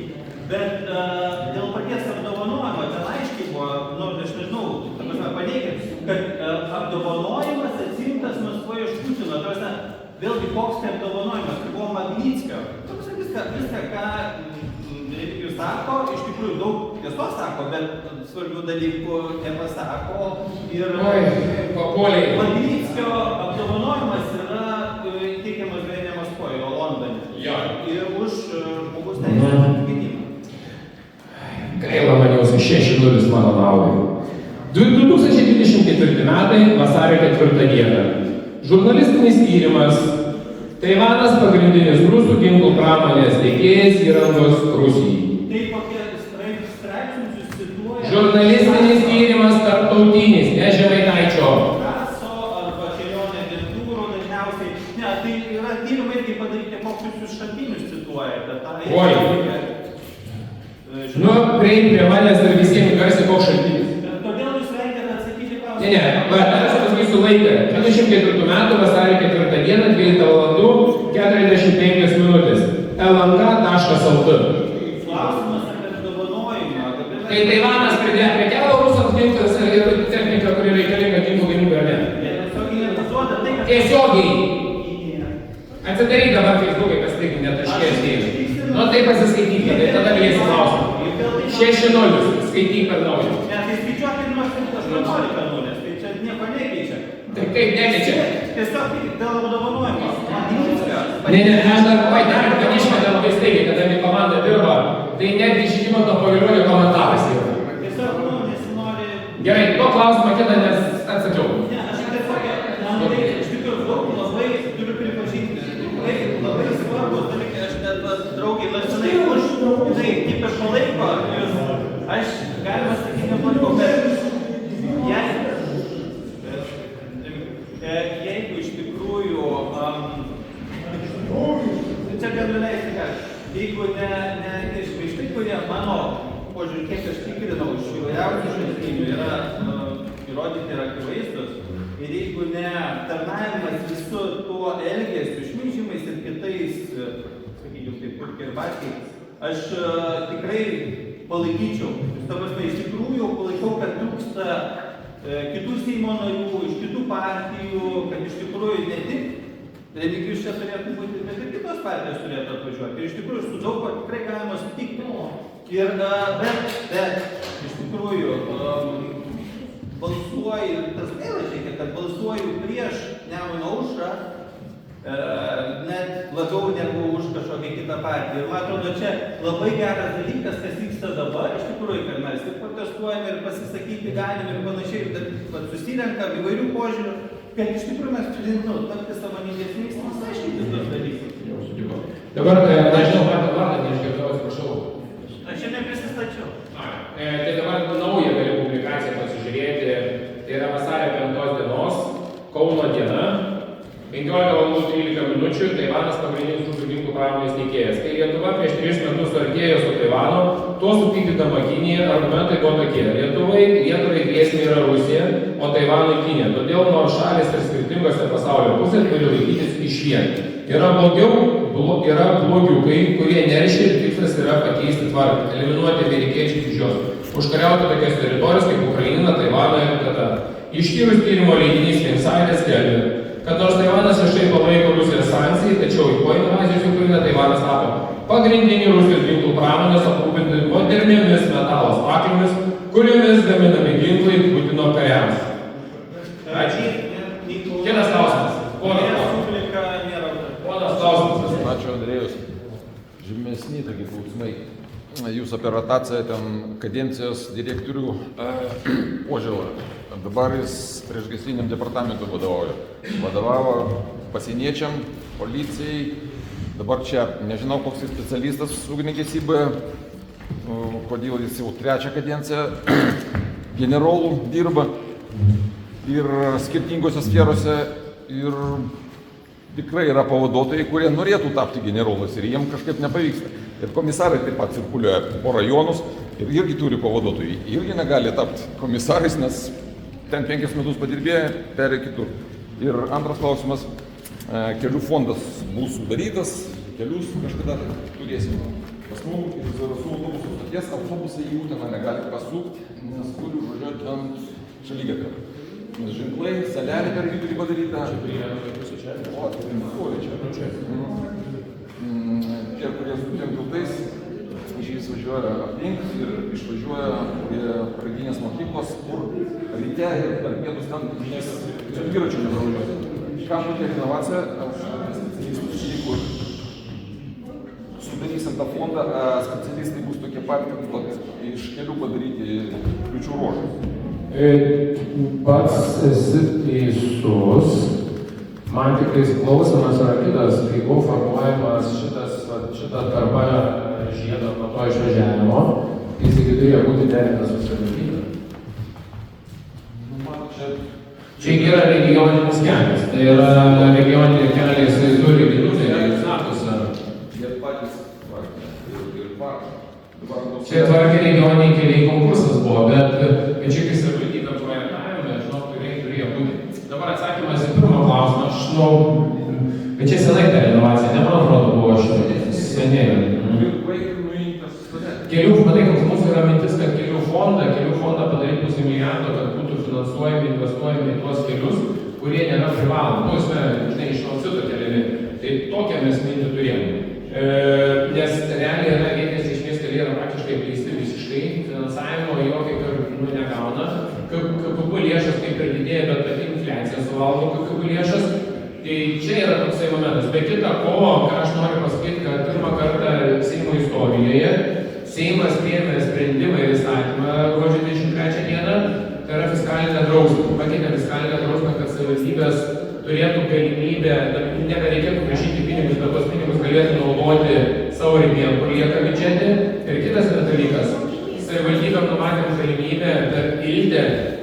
Bet dėl paties apdovanojimo, ten aiškiai buvo, aš nežinau, paneigti, kad apdovanojimas atsiimtas Maskvoje iš Putino. Vėlgi, koks tai apdovanojimas, tai buvo Magnitskio. Viską, ką Remigijus sako, iš tikrųjų daug tiesos sako, bet svarbių dalykų nepasako. Ir Magnitskio apdovanojimas yra teikiamas beje Maskvoje, o Londone. Ir už žmogus teisės gynimą. Gaila man jau 6-0 mano naudai. 2024 metai, vasario 4 dieną. Žurnalistinis tyrimas. Taivanas pagrindinis rusų ginklų pramonės tiekėjas įrangos Rusijai. Tai kokie straipsnius jūs cituojate? Žurnalistinis tyrimas tarptautinis, ne Žemaitaičio. Kaso arba kelionė agentūrų dažniausiai. Ne, tai yra tyrimai irgi padaryti, kokius jūs šaltinius cituojate. Oi. Nu, prieik prie manęs ir visiems garsiai koks šaltinis. Kodėl jūs vengiate atsakyti klausimą? Ne, aš pasakysiu laiką. 24 metų vasario 4 dieną, 12 valandų, 45 minutės. lnk.lt. Klausimas apie apdovanojimą. Kai Taivanas prekiavo rusams ginklus ir techniką, kuri reikalinga ginklų gamybai, ar ne? Tiesiogiai. Atsidaryk dabar Facebookai, pasitikink, netaškės dėlį. Nu tai pasiskaityk, tai tada galėsi klausimą. 6-0, skaityk per naują. Ne, tai skaičiuokit nuo 18 nulės, tai čia nieko nekeičia. Tai kaip nekeičia? Tiesiog dėl apdovanojimo. Ne, aš dar išmetė labai staigiai, kadangi komanda dirba, tai netgi Žygimanto Pavilionio komentaras yra. Tiesiog, nesinori... Gerai, to klausimą kitą, nes atsakiau. Ne, aš jisai kaip ir palaiko, aš galima sakyti nepalaiko, bet jeigu iš tikrųjų, čia galiu leisti, kad jeigu ne išmeištai, kurie mano požiūrį, kiek aš tikrinau iš įvairiausių šaltinių, yra įrodyti ir akivaizdus, ir jeigu ne tarnavimas visu tuo elgesiu, šmeižimais ir kitais, sakykime, taip ir baskiais, aš tikrai palaikyčiau. Ta prasme, iš tikrųjų palaikau, kad trūksta kitų Seimo narių, iš kitų partijų, kad iš tikrųjų ne tik Remigijus čia turėtų būti, bet ir kitos partijos turėtų atvažiuoti. Ir iš tikrųjų su daug ko tikrai galima sutikti. Ir, bet iš tikrųjų balsuoju, tas gaila žiūrėkit, kad balsuoju prieš Nemuno aušrą, net labiau negu už kažkokią kitą partiją. Ir man atrodo, čia labai geras dalykas, kas vyksta dabar, iš tikrųjų, kad mes ir protestuojame, ir pasisakyti galim, ir panašiai, ir susirenkam įvairių požiūrių, kad iš tikrųjų mes turėtume tapti sąmoningesniais, mes aiškintis tos dalykus. Dabar, nežinau, man vardą neišgirdau, atsiprašau. Aš čia neprisistačiau. Tai dabar naują galiu publikaciją pasižiūrėti. Tai yra vasario 5 dienos, Kauno diena, 15:13, Taivanas pagrindinis rusų ginklų pramonės teikėjas. Kai Lietuva prieš 3 metus suartėjo su Taivanu, tuo supykdydama Kiniją, argumentai buvo tokie. Lietuvai grėsmė yra Rusija, o Taivanui Kinija. Todėl nors šalis ir skirtingose pasaulio pusės turi laikytis išvien. Yra blogiukai, kurie neršia ir tikslas yra pakeisti tvarką, eliminuoti amerikiečius iš jos, užkariauti tokias teritorijas kaip Ukraina, Taivano ir Tada. Ištyrus tyrimo leidinys Insider skelbia, kad nors Taivanas viešai palaiko Rusijos sankcijai, tačiau po invazijos į Ukrainą Taivanas tapo pagrindiniu Rusijos ginklų pramonės aprūpinti moderniomis metalo staklėmis, kuriomis gaminami ginklai Putino kariams. Ačiū. Kitas klausimas. Ponas klausimas. Ačiū, Andrėjus. Žemesni tokie klausimai. Jūs apie rotaciją ten kadencijos direktorių požiūrį. Dabar jis priešgaisriniam departamentui vadovauja. Vadovavo pasieniečiam, policijai. Dabar čia nežinau, koks jis specialistas ugniagesiboje, kodėl jis jau 3 kadenciją generolų dirba ir skirtingose sferose. Ir tikrai yra pavaduotojai, kurie norėtų tapti generolais ir jiems kažkaip nepavyksta. Ir komisarai taip pat cirkuliuoja po rajonus ir irgi turi pavaduotojai. Irgi negali tapti komisarais, nes ten 5 metus padirbėję, perė kitur. Ir antras klausimas, kelių fondas bus sudarytas, kelius kažkada turėsim. Pas mus iš Zarasų autobusų stoties autobusai į Uteną negali pasukti, nes turi važiuoti ant šaligatvio. Ženklai, salelė per vidurį padaryta. O, tai rimtuoja čia. Tie, kurie su tiem tiltais, iš važiuoja aplink ir išvažiuoja prie pradinės mokyklos, kur ryte ir per pietus ten su dviračiu nepravažiuoja. Kam tokia renovacija, specialistus jeigu sudarysim tą fondą, specialistai bus tokie pat, kad iš kelių padaryti kliučių ruožus. Pats esi teisus. Man tiktais klausimas yra kitas, kai buvo formuojamas šita atkarpa žiedo nuo to išvažiavimo, jis iki turėjo būti derintas su savivaldybė. Čia yra regioninis kelias, tai yra regioniniai keliai, jisai turi vienintelį statusą. Jie patys ir Čia tvarkė regioniniai keliai konkursas buvo, bet čia kai savivaldybė projektavime, žinau, turėjo būti. Dabar atsakymas į pirmą klausimą, aš žinau, bet čia senai ta renovacija, ne man atrodo buvo seniai. Kelių, matai, koks mūsų yra mintis, kad kelių fondą padaryti pusę milijardo, kad būtų finansuojami, investuojami į tuos kelius, kurie nėra privalomi. Žinai, išnausiuto keliami. Tai tokią mes mintį turėjome. Nes realiai yra vietinės reikšmės keliai yra praktiškai apleisti visiškai, finansavimo jokio negauna, KPP lėšas kaip ir didėja, bet pati infliacija suvalgo KPP lėšas. Tai čia yra toksai momentas. Be kita ko, ką aš noriu pasakyti, kad pirmą kartą Seimo istorijoje Seimas priėmė sprendimą ir įstatymą gruodžio 23 dieną, tai yra fiskalinė drausmė. Pakeitė fiskalinę drausmę, kad savivaldybės turėtų galimybę, nebereikėtų prašyti pinigus, bet tos pinigus galėtų naudoti savo reikmėm, kur lieka biudžete. Ir numatėm galimybę per iltę,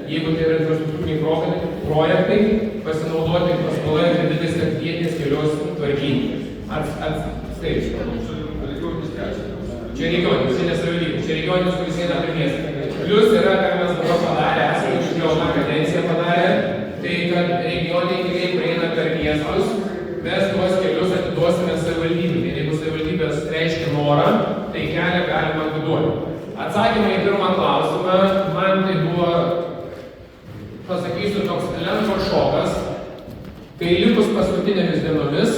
jeigu tai yra infrastruktūriniai projektai, pasinaudoti paskolą ir kreditais, kad vietinius kelius tvarkyti. Čia regioninis, čia nesavivaldybė, čia regioninis, kuris eina prie miestą. Plius yra, ką mes dabar padarė, esame iš jauną kadenciją padarė, tai kad regioniniai keliai praeina per miestus, mes tuos kelius atiduosime savivaldybei. Ir jeigu savivaldybės reiškia norą, tai kelią galima atiduoti. Atsakymai į pirmą klausimą, man tai buvo, pasakysiu, toks lengvas šokas, kai likus paskutinėmis dienomis,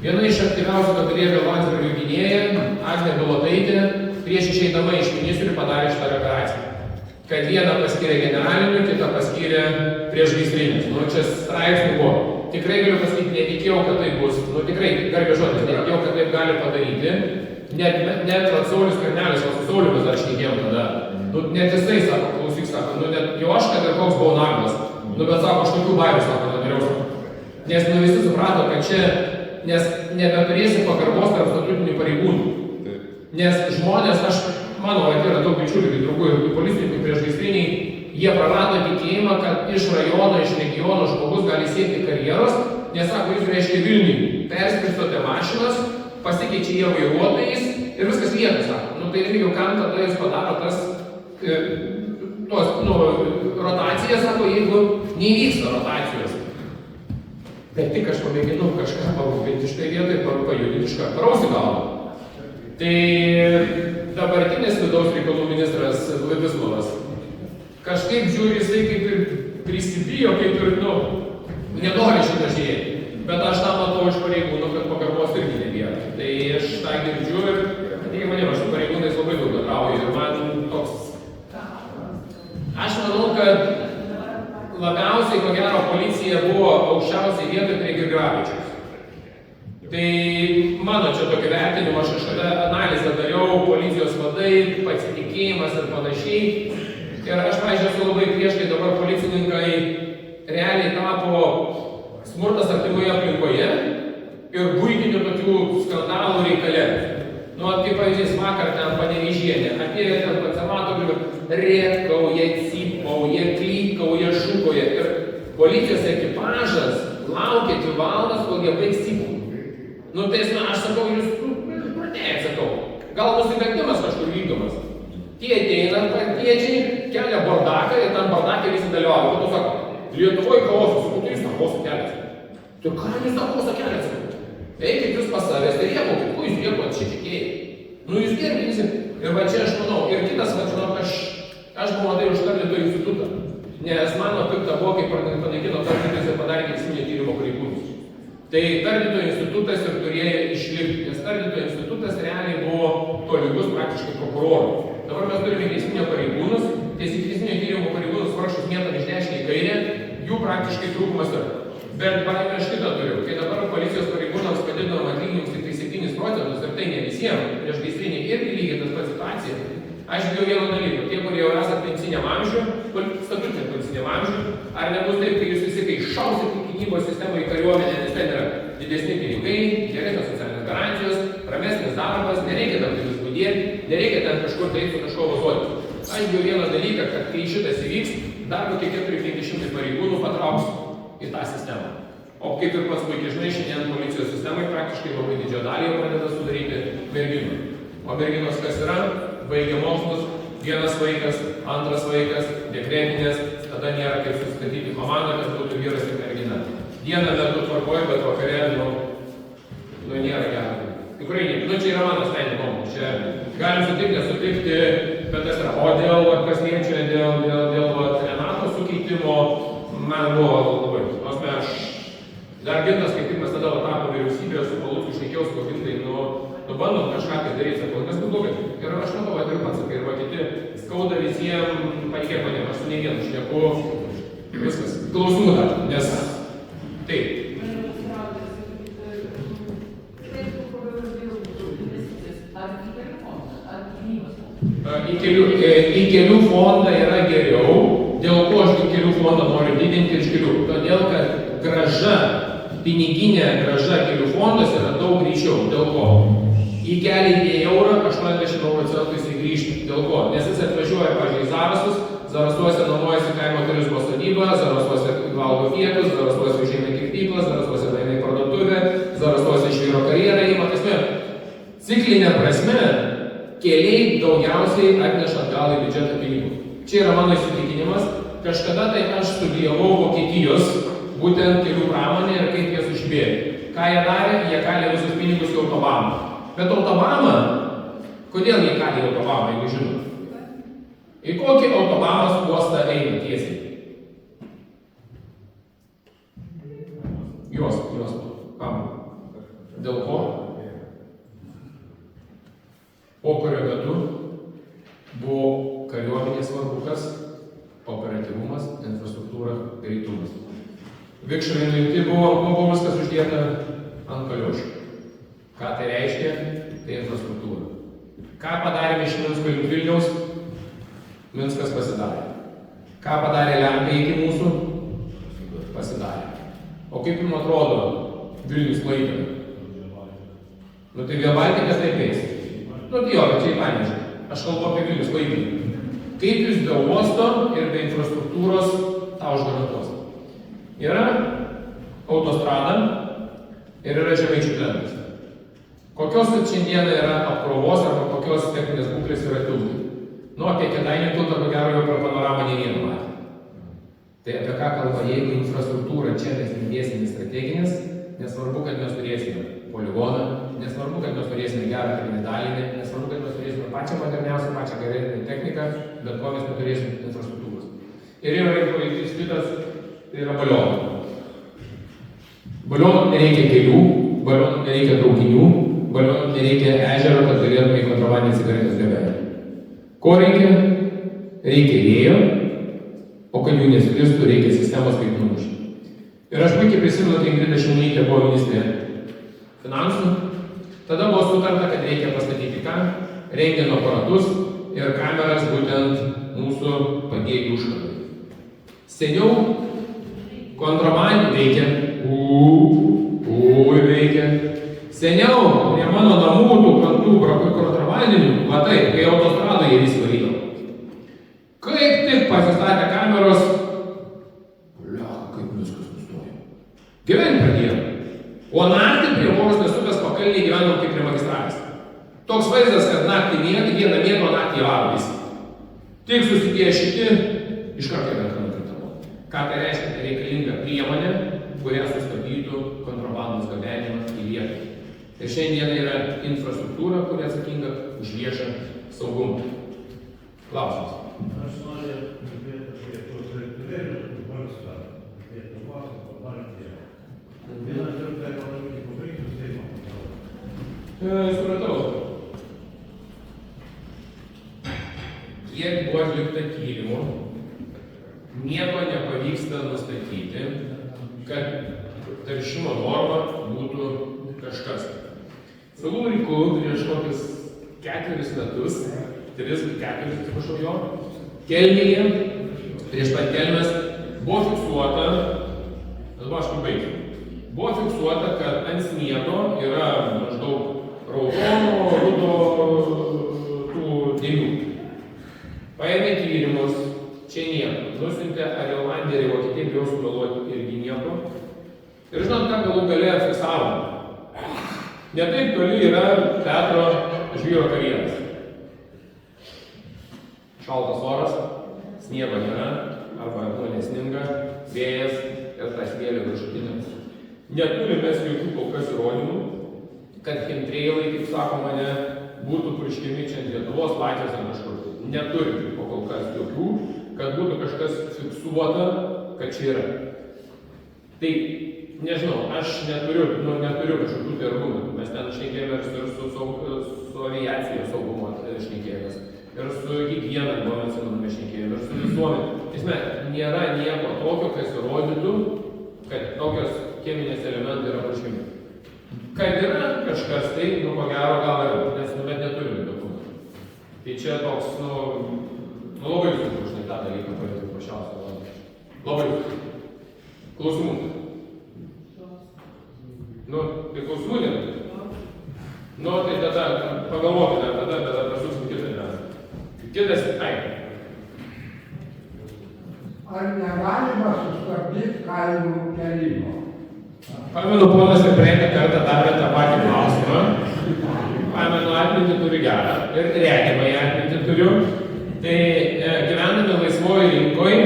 viena iš aktyviausių Gabrielė Landsbergio gynėja, Agnė Bilotaitė, prieš išeidama iš ministrų padarė šitą deklaraciją. Kad vieną paskyrė generaliniu, kitą paskyrė priešgaisrinės. Nu, čia straipsnių buvo. Tikrai galiu pasakyti, netikėjau, kad tai bus. Nu, tikrai, garbės žodis, netikėjau, kad taip gali padaryti. Net Saulius Skvernelis, o su Sauliu mes dar šnekėjom tada. Nu, net jisai sako, klausyk, sako, nu, net jau aš, kad ir koks buvau naglas. Nu, bet sako, aš tokių baimių, sako, nedariau. Nes nu visi suprato, kad čia, nes nebeturėsi pagarbos tarp statutinių pareigūnų. Nes žmonės, manau, kad yra daug bičiulių, draugų ir policininkų priešgaisriniai, jie prarado tikėjimą, kad iš rajono, iš regiono žmogus gali siekti karjeros, nes sako, jūs reiškia Vilniui, perskirstote mašinas, pasikeičia jie vairuotojais ir viskas vietoj, sako. Nu tai irgi jau kam tada jūs padaro tas, rotacija, sako, jeigu neįvyksta rotacijos. Bet tik aš pamėginau kažką parūpinti štai vietoj, pajudinti iš karto, rausi galvą. Tai dabartinis vidaus reikalų ministras Vladislavas kažkaip žiūri, jisai kaip ir prisibijo, kaip ir, nenori šitą žiūrėti. Bet aš tą matau iš pareigūnų, kad pagarbos irgi nebėra. Tai aš tą girdžiu ir, ateikį manim, aš su pareigūnais labai daug bendrauju ir man toks... Aš manau, kad labiausiai, ko gero, policija buvo aukščiausiai vietoj prie Girgravičiaus. Tai mano čia tokį vertinimą, aš kažkada analizę dariau, policijos vadai, pasitikėjimas ir panašiai. Ir aš, pavyzdžiui, esu labai prieš, kai dabar policininkai realiai tapo smurtas artimoje aplinkoje ir buitinių tokių skandalų reikale. Nu, kaip pavyzdžiais vakar ten Panevėžienė, atėjo ten konservatorių, rėkauja, cypauja, klykauja, šūkauja. Ir policijos ekipažas laukia 2 valandas, kol jie baigs cypauti. Nu, tai aš sakau, jūs pradėjai, sakau, gal nusikaltimas kažkur vykdomas. Tie ateina partiečiai, kelia bardaką ir tam bardakai visi dalyvauja. O tu sako, Lietuvoje chaosas, sakau, tai jūs tą chaosą kelias. Tai ką jūs tą chaosą kelias? Eikit jūs pas savęs, tai riekokit, ko jūs riekot šitikėjai? Nu, jūs gerbinsi. Ir va čia aš manau, ir kitas, va, žinok, aš buvau tai už tardytojų institutą. Nes mano pikta buvo, kaip panaikino tardytojus ir padarė ikiteisminio tyrimo pareigūnus. Tai tardytojų institutas ir turėjo išlikti, nes tardytojų institutas realiai buvo tolygus praktiškai prokurorui. Dabar mes turime ikiteisminio pareigūnus, ikiteisminio tyrimo pareigūnus vargšus mėtam iš dešinę į kairę, jų praktiškai trūkumas yra. Bet baimę aš kitą turiu, kai dabar policijos pareigūnams padidinam atlyginimus tik 7% ir tai ne visiems, priešgaisriniai irgi lygiai tas pats situacija. Aš bijau vieno dalyko, tie, kurie jau esate pensiniam amžiui, statutiniam pensiniam amžiui, ar nebus taip, kai jūs visi, kai šausit į gynybos sistemą į kariuomenę, nes ten yra didesni pinigai, geresnės socialinės garantijos, ramesnis darbas, nereikia tam tai skudėti, nereikia ten kažkur tai su kažko vazoti. Aš bijau vieną dalyką, kad kai šitas įvyks, dar kokie 400-500 pareigūnų patrauks į tą sistemą. O kaip ir pats puikiai žinai, šiandien policijos sistemai praktiškai labai didžiąją dalį jau pradeda sudaryti merginų. O merginos kas yra? Baigia mokslus, vienas vaikas, antras vaikas, dekretinės, tada nėra kaip susistatyti komandą, kas būtų vyras ir mergina. Dieną metu tvarkoj, bet vakare, nėra gero. Tikrai ne. Čia yra mano asmeninė nuomonė. Čia galim sutikti, nesutikti, bet tas yra. O dėl, kas liečia, dėl Renato sukeitimo, man buvo labai. Aš dar Gintas, kaip tik mes tada tapo vyriausybėje su Palucku šnekėjau su Gintai, bandom kažką tai daryti, sakau, nes blogai. Ir aš matau, ir pats sakai, ir kiti skauda visiems, patikėk manim, aš su nei vienu šneku, viskas, klausimų dar, nes taip. Į kelių fondą yra geriau, dėl ko aš kelių fondą noriu didinti iš kelių, todėl kad grąža, piniginė grąža kelių fondas yra daug greičiau, dėl ko? Į kelią į eurą, 80 € jisai grįžti. Dėl ko? Nes jis atvažiuoja, pavyzdžiui, į Zarasus, Zarasuose nuomojasi kaimo turizmo sodybą, Zarasuose valgo pietus, Zarasuose išeina į kirpyklą, Zarasuose eina į parduotuvę, Zarasuose išvyro karjerą įima. Ciklinė prasme, keliai daugiausiai atneša atgal į biudžetą pinigų. Čia yra mano įsitikinimas. Kažkada tai aš studijavau Vokietijos, būtent kelių pramonė ir kaip jie sužibėjo. Ką jie darė? Jie kalė visus pinigus į autobamą. Bet autobamą, kodėl jie kalė į autobamą, jeigu žinot? Į kokį autobamos uostą eina tiesiai? Jos. Dėl ko? Pokario metu buvo kariuomenės svarbukas, operatyvumas, infrastruktūra, greitumas. Vikšrai nuimti buvo viskas uždėta ant kaliošių. Ką tai reiškia? Tai infrastruktūra. Ką padarėme iš Minsko link Vilniaus? Minskas pasidarė. Ką padarė Lenkai iki mūsų? Pasidarė. O kaip jums atrodo Vilnius Klaipėda? Tai Via Baltica taip eis. Tai jo, bet čia į Panevėžį. Aš kalbu apie Vilnius Klaipėdą. Kaip jūs be uosto ir be infrastruktūros tą užgarantuos? Yra autostrada ir yra Žemaičių plentas. Kokios šiandieną yra apkrovos arba kokios techninės būklės yra tiltai? Apie Kėdainių tiltą, ko gero, jau per panoramą ne vieną matė. Tai apie ką kalba, jeigu infrastruktūra čia mes įdėsime strateginės, nesvarbu, kad mes turėsime poligoną, nesvarbu, kad mes turėsime gerą karinį dalinį, nesvarbu, kad mes turėsime pačią moderniausią, pačią geresnę techniką, bet ko mes neturėsime infrastruktūros. Ir yra ir kitas, tai yra balionų. Balionų nereikia kelių, balionų nereikia traukinių, balionų nereikia ežero, kad galėtume į kontrabandinės cigaretės gabenti. Ko reikia? Reikia vėjo, o kad jų nesklistų, reikia sistemos kaip numušti. Ir aš puikiai prisimenu, kai Ingrida Šimonytė buvo ministrė finansų, tada buvo sutarta, kad reikia pastatyti ką? Rentgeno aparatus ir kameras būtent mūsų pagėgių užkardai. Seniau kontrabandų veikia. Veikia. Seniau prie mano namų tų krantų kontrabandinių, matai, kai autostradoje visi varydavo. Kaip tik pasistatė kameros, kaip viskas nustojo. Gyventi pradėjo. O naktį prie Vorosnės upės pakalnėje gyvenom kaip prie magistralės. Toks vaizdas, kad naktį miega, dieną miego, naktį varo visi. Tik susidėjo šiti, iš karto įventą nukritamo. Ką tai reiškia? Tai reikalinga priemonė, kuria sustabdytų kontrabandos gabenimą į lietuvą. Ir šiandien yra infrastruktūra, kuri atsakinga už viešą saugumą. Klausimas. Aš noriu kalbėti apie tuos reikturėlius, varstą, apie Lietuvos partiją. Vieną kartą ekonomikai pabaigtų Seimo. Supratau. Kiek buvo atlikta tyrimų, nieko nepavyksta nustatyti, kad teršimo norma būtų kažkas. Savų laikų prieš kokius 4 metus, 3-4, atsiprašau jo, Kelmėje, prieš pat Kelmės, buvo fiksuota, buvo fiksuota, kad ant sniego yra maždaug raudono, rudo tų dėmių. Paėmė tyrimus, čia nieko. Nusintė ar į Olandiją, ar į Vokietiją, bijau sugalvoti irgi nieko. Ir žinot, ką galų gale fiksavo. Netaip toli yra Petro Žvyro karjeras. Šaltas oras, sniego nėra, arba nesninga, vėjas ir tą smėlį viršutinės. Neturime mes jokių kol kas įrodymų, kad chemtrailai, kaip sako mane, būtų purškiami čia ant Lietuvos, Latvijos ar kažkur. Neturime kol kas jokių, kad būtų kažkas fiksuota, kad čia yra. Tai nežinau, aš neturiu kažkokių tai argumentų. Mes ten šnekėjome ir su aviacija saugumo šnekėjomės. Ir su higiena buvome atsinodami šnekėjome, ir su visuomenė. Esmė, nėra nieko tokio, kas įrodytų, kad tokios cheminės elementai yra purškiami. Kad yra kažkas tai, ko gero gal yra, nes bet neturime dokumentų. Tai čia toks, labai sunku žinai tą dalyką pradėti paprasčiausiai. Labai. Klausimų. Tai klausimų nėra. Tai tada pagalvokite, tada pasuksim kitą dieną. stabdyti kainų kelimo. Pamenu, ponas ir praeitą kartą davė tą patį klausimą. Pamenu, atmintį turiu gerą ir regimai atmintį turiu. Tai gyvename laisvoje rinkoje.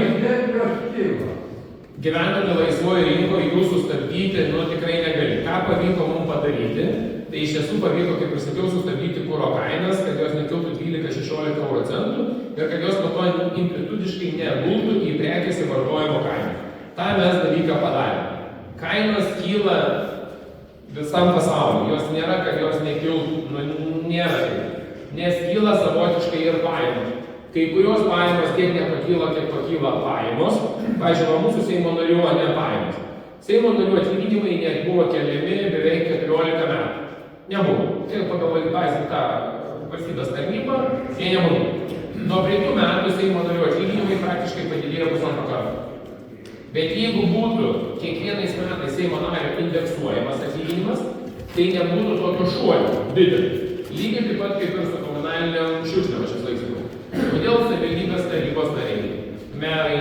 Gyvename laisvoje rinkoje, jų sustabdyti, tikrai negali. Ką pavyko mums padaryti? Tai iš tiesų pavyko, kaip ir sakiau, sustabdyti kuro kainas, kad jos nekiltų 12-16 euro centų ir kad jos nuo to amplitudiškai negultų į prekės įvartojimo kainą. tą mes dalyką padarėme. Kainos kyla visam pasauliu, jos nėra, kad jos nekiltų, nėra taip. Nes kyla savotiškai ir pajamos. Kai kurios pajamos tiek nepakyla, kiek pakyla pajamos. Pavyzdžiui, mūsų Seimo narių ne pajamos. Seimo narių atlyginimai net buvo keliami beveik 14 metų. Nebuvo. Tai pagal tą valstybės tarnybą, jie nebuvo. Nuo praeitų metų Seimo narių atlyginimai praktiškai padidėjo pusantro karto. Bet jeigu būtų kiekvienais metais Seimo nario indeksuojamas atlyginimas, tai nebūtų tokio šuolio didelio. Lygiai taip pat kaip ir su komunaliniam šiukšliam aš laikau. Kodėl savivaldybės tarybos nariai, merai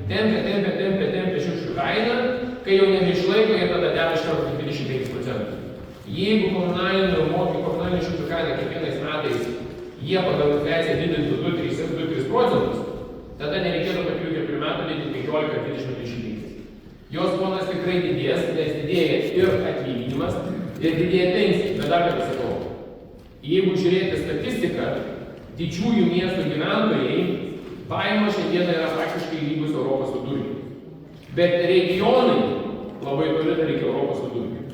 tempia šiukšlių kainą, kai jau nebeišlaiko, jie tada deda iš karto 25%. Jeigu komunalinių šiukšlių kainą kiekvienais metais jie pagal infliaciją didintų 2-3%, tada nereikėtų tokių 4 metų didinti 15-20-25. Jos ponas tikrai didės, nes didėja ir atlyginimas, ir didėja pensija. Bet dar kartą sakau, jeigu žiūrėti statistiką, didžiųjų miestų gyventojai pajamos šiandieną yra praktiškai lygus Europos vidurkiui. Bet regionai labai toli dar iki Europos vidurkiui.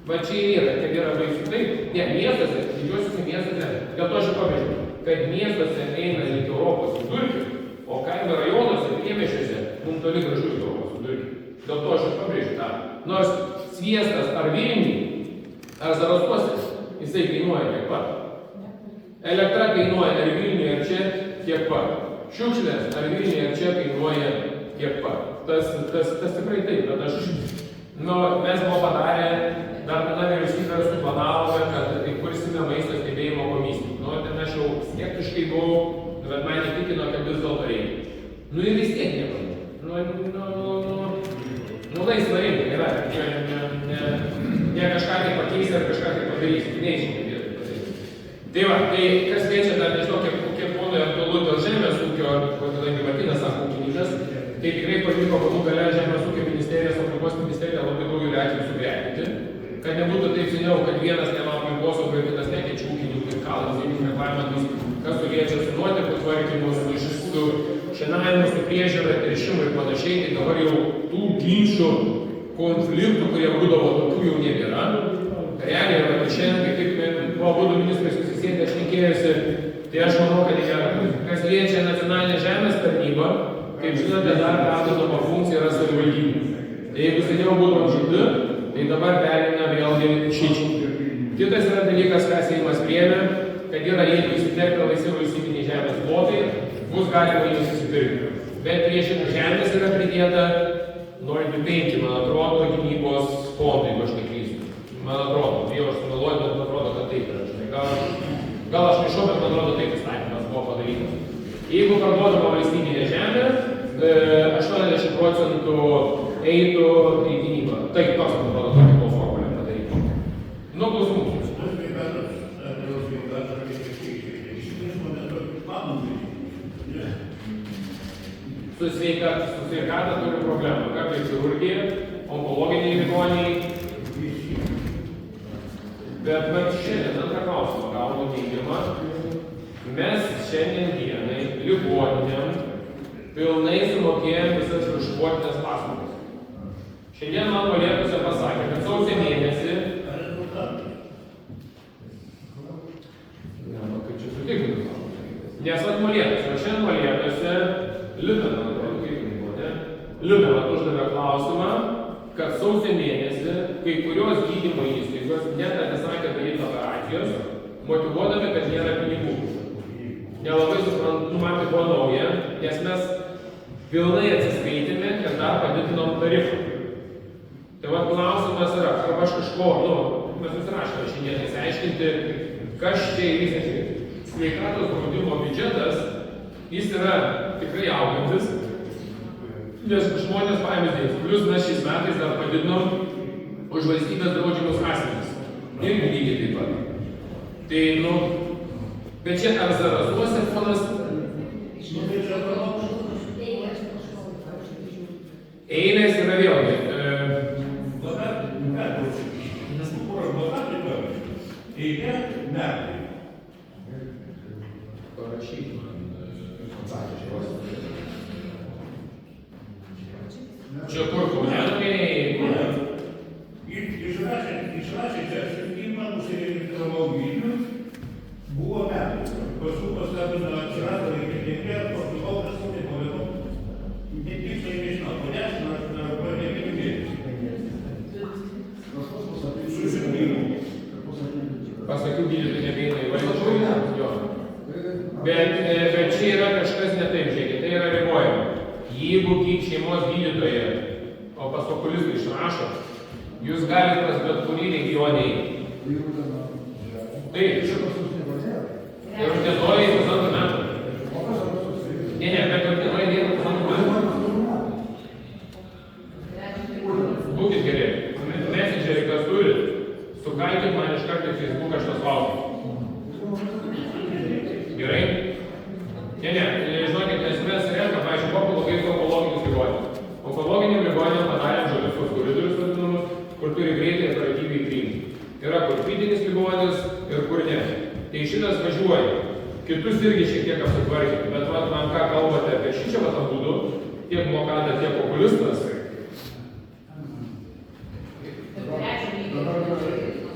Va čia yra, kad yra baisu taip, ne miestuose, didžiuosiuose miestuose, dėl to aš pabrėžiu, kad miestuose eina iki Europos vidurkiui, o kaimo rajonuose, priemiesčiuose, mums toli gražu iki Europos vidurkiui. Dėl to aš pabrėžiu tą. Nors sviestas ar Vilniui, ar Zarasuose, jisai kainuoja tiek pat. Elektra kainuoja ar Vilniuje, ar čia tiek pat. Šiukšlės ar Vilniuje, ar čia kainuoja tiek pat. Tas tikrai taip, bet mes buvo padarę, dar tada vyriausybė suplanavome, kad įkursime maisto stebėjimo komisiją. Ten aš jau skeptiškai buvau, bet man įtikino, kad vis dėlto reikia. Ir vis tiek nieko. Laisva rinka yra, ne kažką tai pakeisi ar kažką tai padarysi, nežinau, kaip tai padaryti. Tai va, tai kas liečia dar, nežinau, kiek ponui aktualu dėl žemės ūkio, kadangi Martynas sako ūkininkas, tai tikrai pavyko galų gale Žemės ūkio ministerijos, aplinkos ministerija labai daugeliu atvejų sugretinti, kad nebūtų taip seniau, kad vienas nema aplinkosaugai ir kitas nekeičia ūkininkų ir kalas, jeigu reglamentus, kas liečia su nuotekų tvarkymu, su šienavimu, su priežiūra, teršimu ir panašiai, tai dabar jau tų ginčių, konfliktų, kurie būdavo tokių jau nebėra. Realiai, ir šiandien, kaip buvo abudu ministrai susisėdę, aš nekėjusi, tai aš manau, kad kas liečia nacionalinę žemės tarnybą, kaip žinote, dar perdodama funkcija yra savivaldybė. Tai jeigu seniau būtų žudu, tai dabar perina vėlgi šičiai. Kitas yra dalykas, ką Seimas priėmė, kad yra, jeigu įsiterpia laisvi valstybiniai žemės plotai, bus galima jų susipirkti. Bet prie šitų žemės yra pridėta 0,5, man atrodo, gynybos fondai, jeigu aš neklystu. Man atrodo, bijau aš sumeluoju, bet man atrodo, kad taip yra. Gal aš nešau, bet man atrodo, taip įstatymas buvo padarytas. Jeigu parduodama valstybinė žemė, 80% eitų į gynybą. Taip, toks, man atrodo, tokia buvo formulė padaryta. Klausimų. Su sveikata turi problemų. Kartais chirurgija, onkologiniai ligoniai. Bet mes šiandien antrą klausimą gaunu teigiamą. Mes šiandien dienai ligoninėm pilnai sumokėjom visas viršuotinės paslaugas. Šiandien man Molėtuose pasakė, kad sausio mėnesį kaip čia sutikrinti. Nes Molėtuose, o šiandien Molėtuose Liubelat uždavė klausimą, kad sausio mėnesį kai kurios gydymo įstaigos net atsisakė daryti operacijos, motyvuodami, kad nėra pinigų. Nelabai suprantu, man tai buvo nauja, nes mes pilnai atsiskaitėme ir dar padidinom tarifą. Tai va klausimas yra, arba aš kažko, mes nusirašome šiandien įsiaiškinti, kas čia įvyksta. Sveikatos draudimo biudžetas, jis yra tikrai augantis, Nes žmonės paėmės, plius mes šiais metais dar padidinom už valstybės draudžiamus asmenis. Irgi lygiai taip pat. Tai, nu, bet čia ar Zarasuose fonas eilės yra vėlgi. Parašyk man atsakymą. Čia kur Kaune? Išrašė čia, man užsiregistravau Vilnius, buvo metų. Paskui paskambino, atsirado reikėjo, pakliuvau kažkur po vėliau. Tiksliai nežinau, po 10 ar po 9 mėnesių. Susirgimų. Pasakiau gydytojui nebeina į valdžią. Bet čia yra kažkas ne taip, žiūrėkit, tai yra ribojama. Jeigu šeimos gydytoja, o pas okulistai išrašo, jūs galite pas bet kurį regionį. Taip. Ir uždėtoji pusantrų metų. Ne, bet uždėtoji dirba pusantrų metų. Būkit geri. Messengerį, kas turi, sukalkit man iš karto į Facebooką šitas klausimas. Gerai? Ne, žinokit, nes mes renkam, pavyzdžiui, buvo blogai su onkologinius ligonėmis. Onkologiniam ligonėm padarėm žaliusius koridorius vadinamus, kur turi greitai ir operatyviai priimti. Yra kur kritinis ligonis ir kur ne. Tai šitas važiuoja. Kitus irgi šiek tiek apsitvarkyti, bet man ką kalbate apie šį čia vatą būdu, tiek blokada, tiek populistas.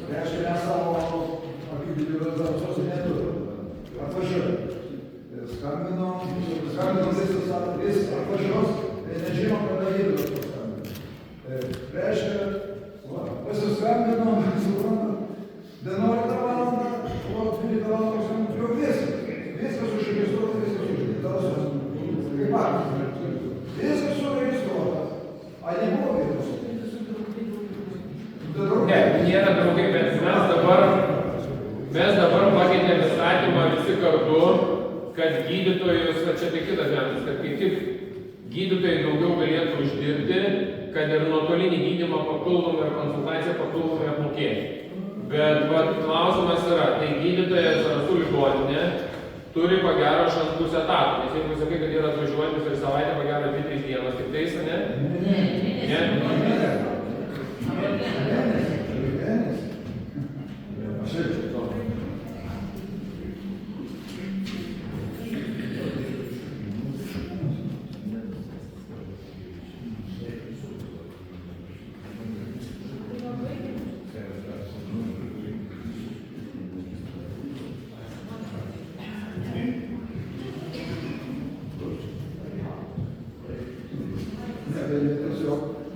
Reiškia, mes savo apibūdžių Zarasuose neturim. Atvažiuojam. Skambinom vis atvažiuos, nežinom, kada gydytojas paskambino. Reiškia, pasiskambinom, suprantam, 11 valandą, o 12 valandą, jau viskas užregistruota, viskas užregistruota. Kaip patys. Viskas suregistruota. A nebuvo vietos? Ne, nėra draugai, bet mes dabar pakeitėm įstatymą visi kartu, kad gydytojus, kad čia tai kitas ženklas, kad kaip tik gydytojai daugiau galėtų uždirbti, kad ir nuotolinį gydymą papildomą ir konsultaciją papildomai apmokėti. Bet klausimas yra, tai gydytojas Zarasų ligoninė turi pagero šanpusę etatų, nes jeigu sakai, kad yra atvažiuojantis ir savaitę pagero 2-3 dienas, tik tais, ne? Ne?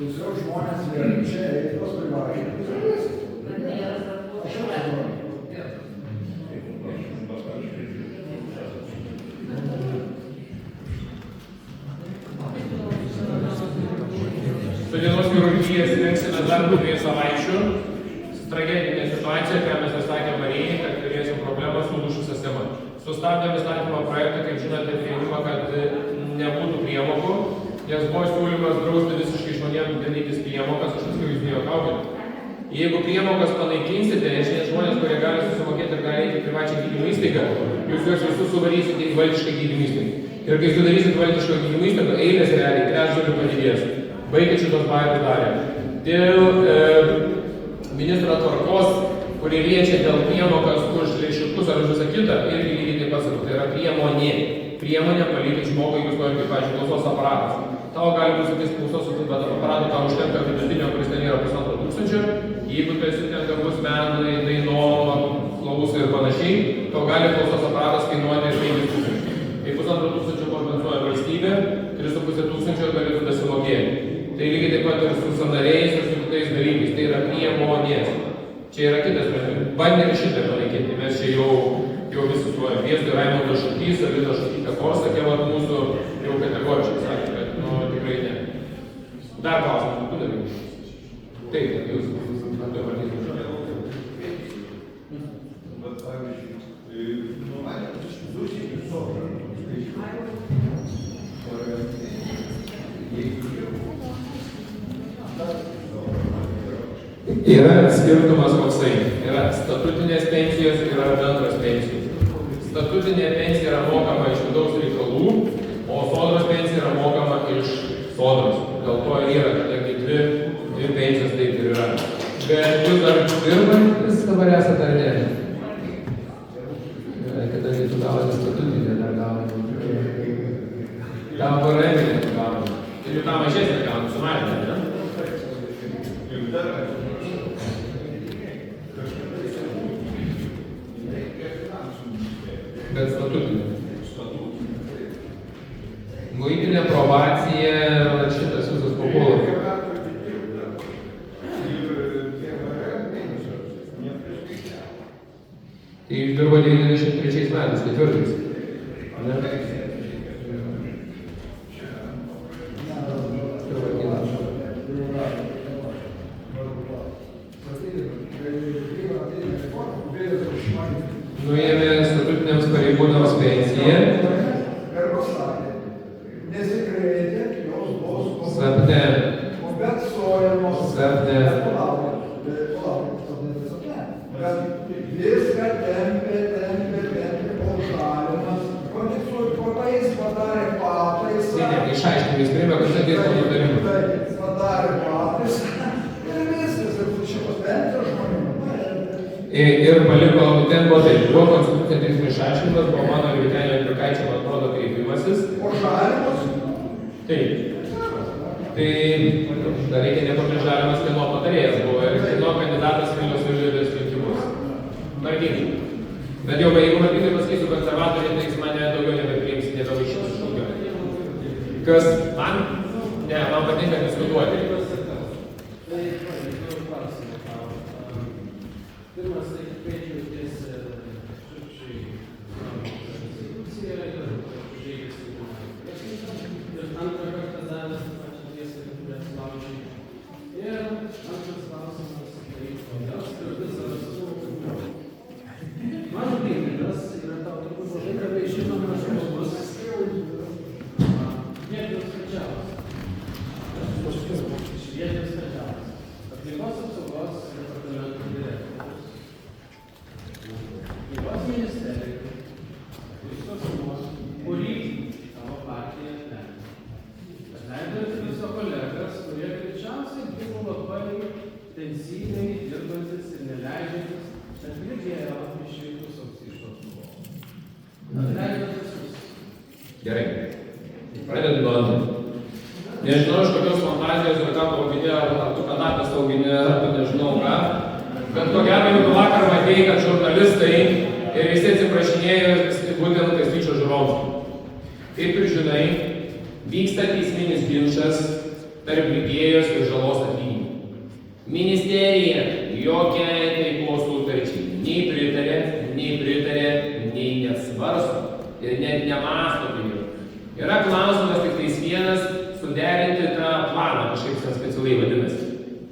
Tiesiog žmonės čia eikos privažiai. Dienos chirurgijas rengsime dar 2 savaičių. Tragedinė situacija, ką mes sakėme Marijai, kad turėsim problemą su dušų sistema. Sustabdėm įstatymo projektą, kaip žinote, priėmimą, kad nebūtų priemokų, nes buvo siūlymas drausti visiškai žmonėms dalytis priemokas, aš viską jūs nejuokaukit. Jeigu priemokas panaikinsite, nes žmonės, kurie gali susimokėti ir gali eiti į privačią gydymo įstaigą, jūs juos visus suvarysite į valdišką gydymo įstaigą. Ir kai sudarysit valdišką gydymo įstaigą, eilės realiai trečdaliu padidės. Baigit šitos bajerius darė. Dėl ministro tvarkos, kurie liečia dėl priemokas už lėšiukus ar už visą kitą, irgi lygiai taip pat sakau, tai yra priemonė. Priemonė palikti žmogui, jeigu nori, kaip, pavyzdžiui, klausos aparatas. Tau gali būti sakys klausos aparatų, tau užtenka vidutinio, kuris ten yra 1500. Jeigu tu esi ten gabus menai, dainom, klausai ir panašiai, tau gali klausos aparatas kainuoti 5000. Kai 1500 kompensuoja valstybė, 3500 galėtų dasimokėti. Tai lygiai taip pat ir su sąnariais ir su kitais dalykais. Tai yra priemonės. Čia yra kitas sprendimas. Bandėme šitą panaikinti. Mes čia jau visi su Viestu Raimondas Šukys, Alina Šukytė Korsakė, mūsų jau kategoriškai sakė, bet tikrai ne. Dar klausimas, tu dalykai. Taip, jūs dabar nežinau. Bet pavyzdžiui, Yra skirtumas koksai. Yra statutinės pensijos, yra bendros pensijos. Statutinė pensija yra mokama iš vidaus reikalų, o sodros pensija yra mokama iš sodros. Dėl to yra, kadangi dvi pensijos taip ir yra. Bet jūs dar dirbantis dabar esate ar ne? Kadangi tu gauni statutinę, dar gauni. Gal pareminę tu gauni. Ir jau tą mažesnę gauni, sumažinę, ne? Bet statutinė. Muitinė probacija, šitas visas papuolas. Tai jūs dirbo 93 metais, ketvirtais. Ne? Nuėmė statutiniams pareigūnams pensiją. Sapne. Sapne. Viską tempė, kol žalimas. Kodėl jis padarė pataisą? Išaiškinimis priėmė, kad sakės nutarimą. Padarė pataisą. Ir viskas, ir šitos pensijos žmonių. Ir paliko, ten buvo taip, buvo konstitucinio teismo išaiškinimas, buvo mano ir Vytenio Andriukaičio, man atrodo, kreipimasis. O žalimas? Taip. Tai dar reikia nepamiršti, žalimas kieno patarėjas buvo ir kieno kandidatas Vilniaus savivaldybės rinkimus. Martynai. Bet jau, jeigu Martynai pasakysiu konservatoriai, tai jis mane daugiau nebepriims, nebevaišys šūkio. Kas man? Ne, man patinka diskutuoti. Pirmas, tai kaip jautiesi šiurkščiai konstituciją ir žaidžiasi. Ir antrą kartą davęs tą pačią tiesą, kad nesulaužai. Ir antras klausimas, tai kodėl skirtis ar mano kaimynas yra tau turbūt mažai gerai žinomas žmogus. Vietos skaičiaus. Vietos skaičiaus. Aplinkos apsaugos departamento direktorius. Aplinkos ministerija, visos sumos, kurį tavo partija atleido. Atleido ir viso kolegas, kurie greičiausiai buvo labai intensyviai dirbantis ir neleidžiantis, bet girdėjo išvykus iš tos sumos. Atleido visus. Gerai. Pradedu nuo antro. Nežinau, iš kokios fantazijos ir ką pavadinė, ar tu kanapės auginė, ar tu nežinau ką. Bet ko gero, jeigu vakar matėjai, kad žurnalistai ir visi atsiprašinėjo būtent Kastyčio Žuromskio. Kaip ir žinai, vyksta teisminis ginčas tarp lygėjos ir žalos atlyginimo. Ministerija jokiai veiklos sutarčiai nei pritarė, nei nesvarsto ir net nemąsto apie jų. Yra klausimas tik tais vienas - suderinti tą planą, kažkaip ten specialiai vadinasi.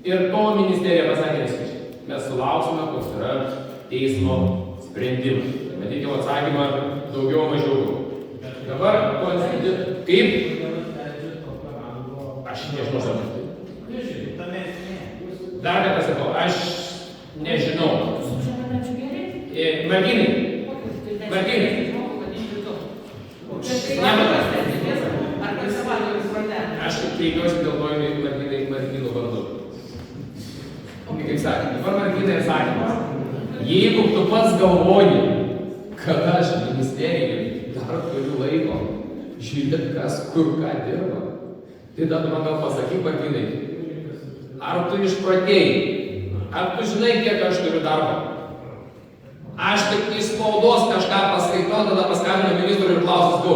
Ir to ministerija pasakė neskaičiai. Mes sulauksime, koks yra teismo sprendimas. Matyk jau atsakymą daugiau mažiau. Dabar, kaip? Aš nežinau, sakau. Dar kartą sakau, aš nežinau. Martynai. Aš kreipiuosi dėl to į Martyno vardu. Kaip sakė, dabar Martynai atsakymas. Jeigu tu pats galvoji, kad aš ministerijoje dar turiu laiko žiūrėti, kas kur ką dirba, tai tada man gal pasakyk, Martynai, ar tu išprotėjai, ar tu žinai, kiek aš turiu darbo? Aš tik iš spaudos kažką paskaitau, tada paskambinu ministrui ir klausiu, tu,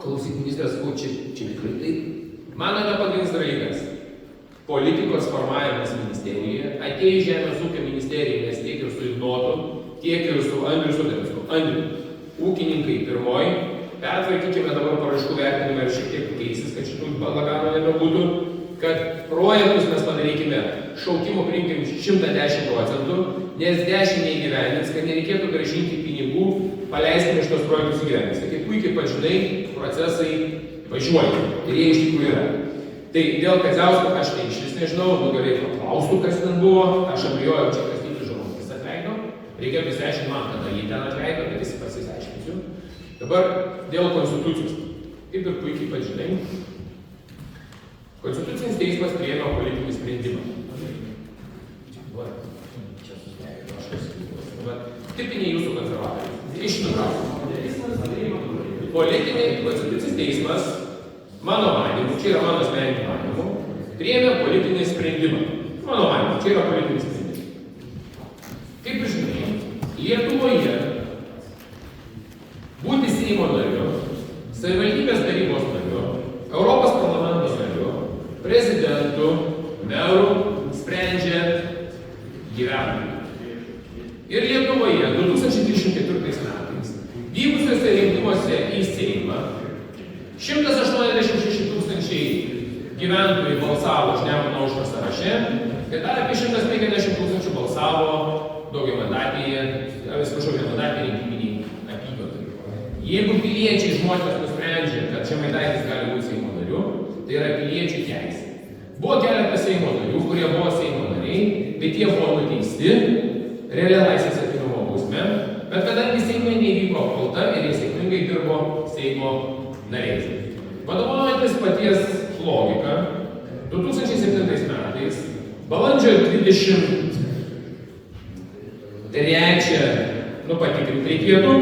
klausyk ministras, ko čia tikrai taip? Mano yra pagrindinis dalykas. Politikos formavimas ministerijoje, atėjus Žemės ūkio ministerijai, nes tiek ir su Ignotu, tiek ir su Andriu Sudėmesku. Andriu, ūkininkai pirmoji, pertvarkykime dabar paraiškų vertinimą ir šiek tiek keisis, kad šitų balagano nebebūtų, kad projektus mes padarykime, šaukimo priimkim 110%, nes 10 neįgyvendins, kad nereikėtų grąžinti pinigų, paleiskime šitos projektus įgyvendins. Tai kaip puikiai pažinai, procesai važiuoja ir jie iš tikrųjų yra. Tai dėl Kadziausko aš tai iš vis nežinau, gerai paklausiu, kas ten buvo, aš abejoju, čia Kastytis Žurauskis atleido, reikėtų įsiaiškinti man, kada jį ten atleido, bet jis pasiaiškinsiu. Dabar dėl konstitucijos. Kaip ir puikiai pažinai, Konstitucinis teismas priėmė politinį sprendimą. Tipiniai jūsų konservatoriai. Išnutraukime. Konstitucinis teismas, mano manymu, čia yra mano asmeniniu manymu, priėmė politinį sprendimą. Mano manymu, čia yra politinis sprendimas. Kaip ir žinai, Lietuvoje būti Seimo nariu, savivaldybės tarybos nariu, Europos parlamento nariu, prezidentu, meru sprendžia gyventojai. Ir Lietuvoje 2024 metais vykusiuose rinkimuose į Seimą 186 000 gyventojai balsavo už Nemuno aušrą sąraše ir dar apie 150 000 balsavo daugiamandatėje, vienmandatėje rinkiminėje apygardoje. Jeigu piliečiai žmonės nusprendžia, kad Žemaitaitis gali būti Seimo nariu, tai yra piliečių teisė. Buvo keletas Seimo narių, kurie buvo Seimo nariai, bet jie buvo nuteisti realia laisvės atėmimo bausme, bet kadangi Seime neįvyko apkalta ir jie sėkmingai dirbo Seimo nariais. Vadovaujantis paties logika, 2007 metais, balandžio 23, patikrinti reikėtų,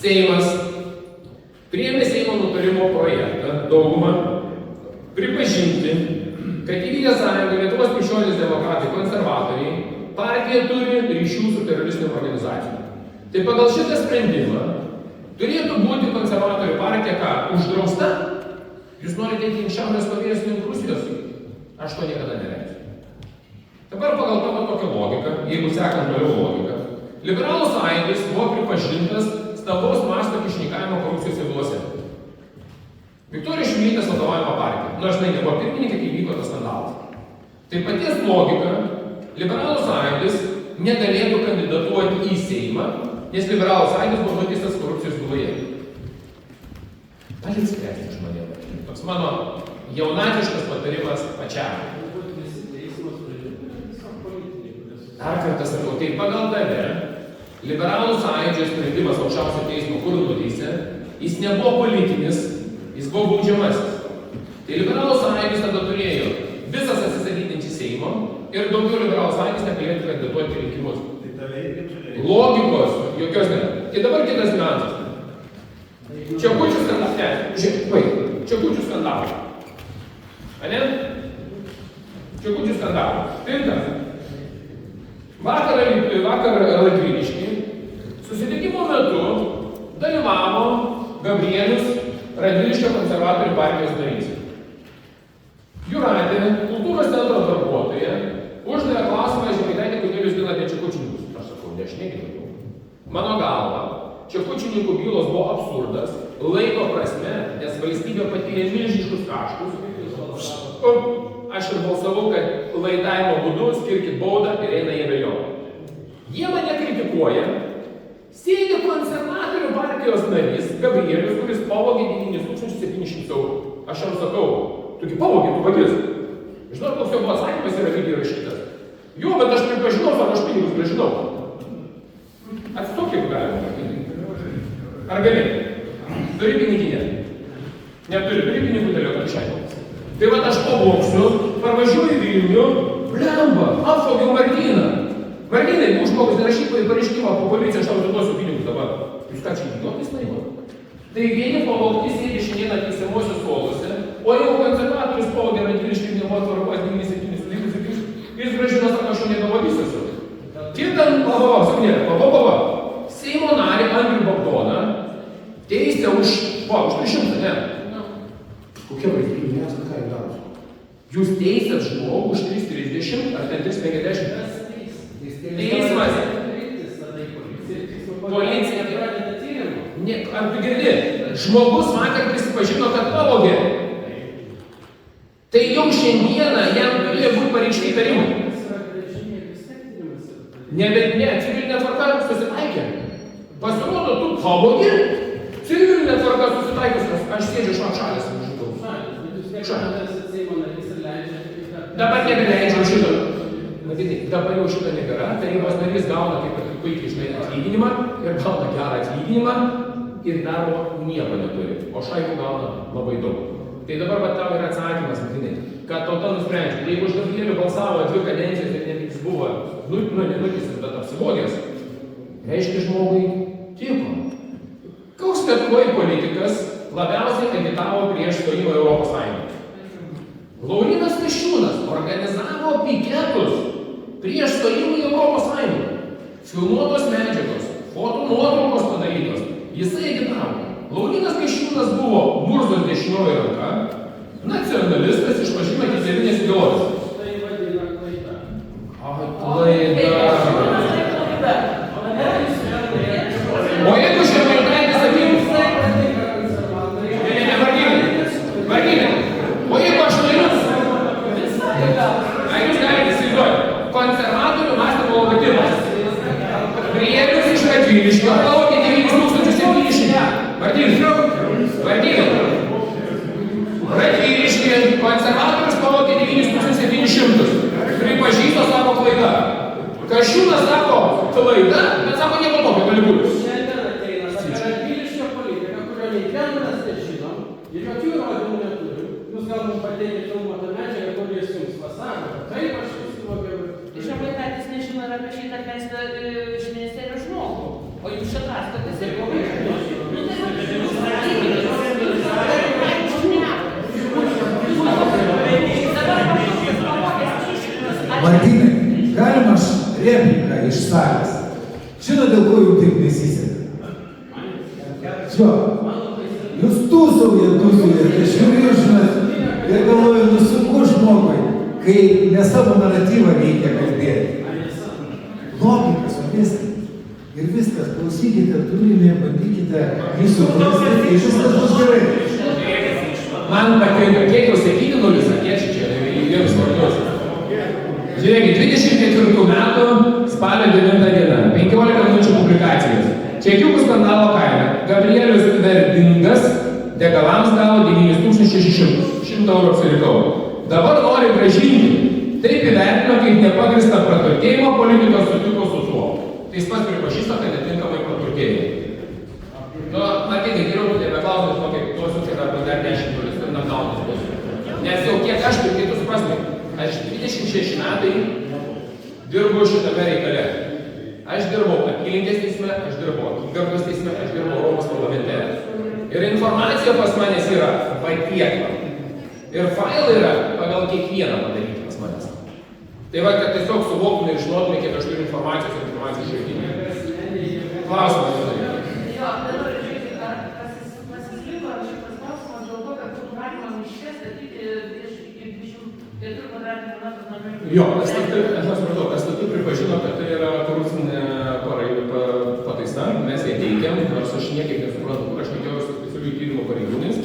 Seimas priėmė Seimo nutarimo projektą daugumą pripažinti, kad Tėvynės sąjunga, Lietuvos krikščionys demokratai, konservatoriai, partija turi ryšių su teroristinėm organizacijom. Tai pagal šitą sprendimą turėtų būti konservatorių partija ką? Uždrausta? Jūs norite eiti į Šiaurės Korėjos link Rusijos? Aš to niekada neleisiu. Dabar pagal tavo tokią logiką, jeigu sekant toliau logiką, Liberalų sąjūdis buvo pripažintas stambaus masto kyšininkavimo korupcijos bylose. Viktorijos Čmilytės vadovaujama partija, nors jinai nebuvo pirmininkė, kai vyko tas skandalas. Tai paties logika, Liberalų sąjūdis negalėtų kandidatuoti į Seimą, nes Liberalų sąjūdis buvo nuteistas korupcijos byloje. Galit spręsti iš manęs. Toks mano jaunatiškas patarimas pačiam. Dar kartą sakau, tai pagal tave, Liberalų sąjūdžio sprendimas aukščiausio teismo, kur nuteisė, jis nebuvo politinis, jis buvo baudžiamasis. Tai Liberalų sąjūdis tada turėjo visas atsistatydinti Seimo ir daugiau Liberalų sąjūdis negalėtų kandidatuoti į rinkimus. Logikos jokios nėra. Tai dabar kitas niuansas. Čekučių skandalas. Čekučių skandalas. Ane? Čekučių skandalas. Pintas. Vakar Radvilišky susitikimo metu dalyvavo Gabrielius, Radviliškio konservatorių partijos narys. Jūratė, kultūros centro darbuotoja, uždavė klausimą Žemaitaitį, kodėl jūs ginate čekučininkus. Aš sakau, nešnekėjau. Mano galva, čekučininkų bylos buvo absurdas, laiko prasme, nes valstybė patyrė milžiniškus kaštus. Aš ir balsavau, kad laidavimo būdu skirkit baudą ir eina į vėliau. Jie mane kritikuoja, sėdi konservatorių partijos narys Gabrielius, kuris pavogė 9700 eurų. Aš jam sakau, tu pavogė, tu vagis. Žinot, koks jo buvo atsakymas yra video rašytas. Jo, bet aš pripažinau, sako, aš pinigus grąžinau. Atstok, jeigu galima. Ar gali? Turi piniginę? Neturi, turi pinigų dėlio kišenėje. Tai vat aš pavogsiu, parvažiuoju į Vilnių, blemba, apvogiau Martyną. Martynai, jeigu žmogus nerašyk pareiškimą po policiją, aš tau atiduosiu pinigus dabar. Jūs ką čia idiotais laimot? Tai vieni pavogti sėdi šiandieną teisiamuosius skolose, o jau konservatorius pavogė Radvilišky ir nebuvo tvarkos 97 sulygus, jis grąžino, sako, aš jau nebavadysiu. Kitą pavogą, Seimo narį Andrių Bagdoną teisė už 300, ne? Kokia valstybė, nesat ką įdaro? Jūs teisėt žmogų už 330 ar ten 350? Teismas. Policija. Ar tu girdi? Žmogus vakar prisipažino, kad pavogė. Tai jau šiandieną jam turėjo būti pareikšti įtarimai. Ne, civilinė tvarka susitaikė. Pasirodo, tu pavogė, civilinė tvarka susitaikius, aš sėdžiu šalės. Seimo narys ir leidžia. Dabar nebeleidžiam šito. Matytai, dabar jau šito nebėra. Tarybos narys gauna, kaip ir puikiai žinai, atlyginimą ir gauna gerą atlyginimą ir darbo nieko neturi. O šaikų gauna labai daug. Tai dabar va tau yra atsakymas, matytai, kad tauta nusprendžia. Jeigu už Gabrielių balsavo 2 kadencijas ir net jis buvo, nenuteisis, bet apsivogęs, reiškia žmogui tiko. Koks lietuvoje politikas labiausiai agitavo prieš stojimą į Europos Sąjungą? Laurynas Kasčiūnas organizavo piketus prieš stojimą į Europos Sąjungą. Filmuotos medžiagos, foto nuotraukos padarytos. Jisai agitavo. Laurynas Kasčiūnas buvo Murzos dešinioji ranka, nacionalistas išpažino hitlerinės ideologijos. Tai vadina klaida. Klaida. O jeigu Žemaitaitis sakytų, Marginai, o jeigu aš laimės, jūs galite įsivaizduoti, konservatorių mąstymo logotipas. Priėmus iš Radviliškio, palaukė 9700. Martynai, Radviliškį konservatorius palaukė 9700. Pripažįsto savo klaidą. Kasčiūnas sako klaida, bet sako nieko tokio gali būti. Šiandien ateina Radviliškio politika, kurio nei vienas nežino ir jokių įrodymų neturi. Jūs gal mums pateikite filmuotą medžiagą, kur jis jums pasako. Taip, aš suvokiau. Žemaitaitis nežino ir apie šitą atleistą iš ministerijos žmogų. O jūs čia prastatės ir labai Martynai, galima aš repliką iš salės? Žinot, dėl ko jums taip nesiseka? Čo? Jūs tūsaujat, aš žiūriu, žinot, ir galvoju, sunku žmogui, kai ne savo naratyvą reikia kalbėti. Logika, suprasti. Ir viskas, klausykite turinį, bandykite jį suprasti, ir viskas bus gerai. Man patinka, kiek jau 7-0 sakėčių čia, vienus vardus. Žiūrėkit, 24 metų spalio 9 diena, 15 minučių publikacijos. Čekiukų skandalo kaina. Gabrielius Verdingas degalams gavo 9600 eurų apsirikau. Dabar nori grąžinti. Taip įvertino, kaip nepagrįstą praturtėjimo politikos sutiko su tuo. Tai jis pats pripažįsta, kad netinkamai praturtėjo. Nu, matytai, geriau tu nebeklausai, kokie duosiu, kad dar 10 turis ir nakaunas bus. Nes jau kiek aš, tai tu suprasmai, aš 26 metai dirbu šitame reikale. Aš dirbau apylinkės teisme, aš dirbau apygardos teisme, aš dirbau Europos parlamente. Ir informacija pas manęs yra patiekla. Ir failai yra pagal kiekvieną padaryti pas manęs. Tai va, kad tiesiog suvoktume ir žinotume, kiek aš turiu informacijos ir informacijos šaltinių. Klausimas jūs daryti. Jo, dabar žiūrėkit, ar pasisliko šitas klausimas dėl to, kad būtų galima miške statyti iki 24 kvadratinių metrų namų. Jo, STT pripažino, kad tai yra korupcinė pataisa, mes ją teikiam, nors aš niekaip nesuprantu, kur aš nekėjau su specialiųjų tyrimų pareigūnais.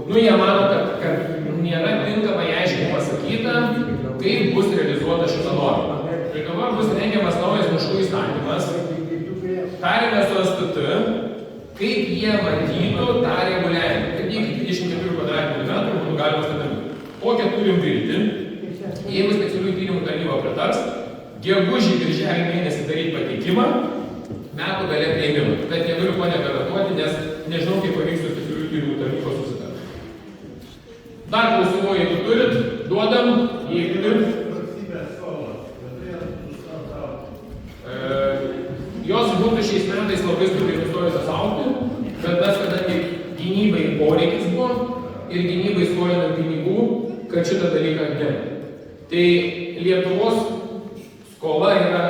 Nu, jie mano, kad nėra tinkamai aiškiai pasakyta, kaip bus realizuota šita norma. Tai dabar bus rengiamas naujas miškų įstatymas, tarėme su STT, kaip jie matytų tą reguliavimą, kad iki 24 kvadratinių metrų būtų galima statyti. Kokią turim viltį, jeigu specialiųjų tyrimų tarnyba pritars, gegužį birželį mėnesį daryti pateikimą, metų gale priėmimą. Bet negaliu ko negarantuoti, nes nežinau, kaip pavyks su specialiųjų tyrimų tarnybos susitarti. Dar klausimų, jeigu turit, duodam, jeigu turit. Jos būtų šiais metais labai stipriai nustojusios augti, bet mes, kadangi gynybai poreikis buvo ir gynybai skolinam pinigų, kad šitą dalyką gina. Tai Lietuvos skola yra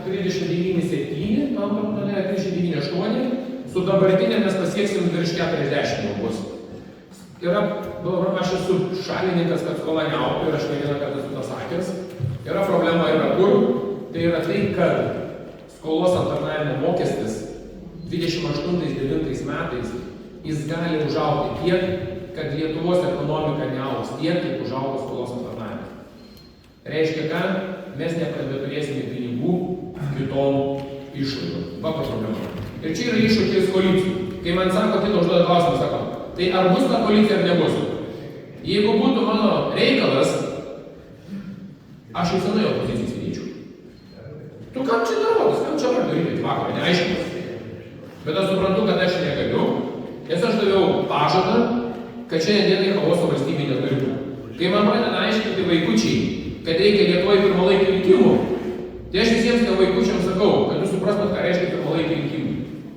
39,7, 39,8, su dabartinė mes pasieksim virš 40 jau bus. Aš esu šalininkas, kad skola neaugtų ir aš ne vieną kartą esu tas sakęs. Yra problema yra kur, tai yra tai, kad skolos aptarnavimo mokestis 28-29 metais jis gali užaugti tiek, kad Lietuvos ekonomika neaugs tiek, kaip užaugo skolos aptarnavimas. Reiškia, kad mes nebeturėsime pinigų kitom išlaidom. Va problema. Ir čia yra iššūkis koalicijų. Kai man sako, kito užduoda klausimą, sako, tai ar bus ta koalicija ar nebus? Jeigu būtų mano reikalas, aš jau senai opozicijai sėdėčiau. Tu kam čia darotis, kam čia vardu daryti vakarą, neaiškinas. Bet aš suprantu, kad aš negaliu, nes aš daviau pažadą, kad šiandien dienai chaoso valstybė neturi būti. Kai man pradeda aiškinti vaikučiai, kad reikia Lietuvoje pirmalaikių rinkimų, tai aš visiems tiem vaikučiams sakau, kad jūs suprastat, ką reiškia pirmalaikiai rinkimai.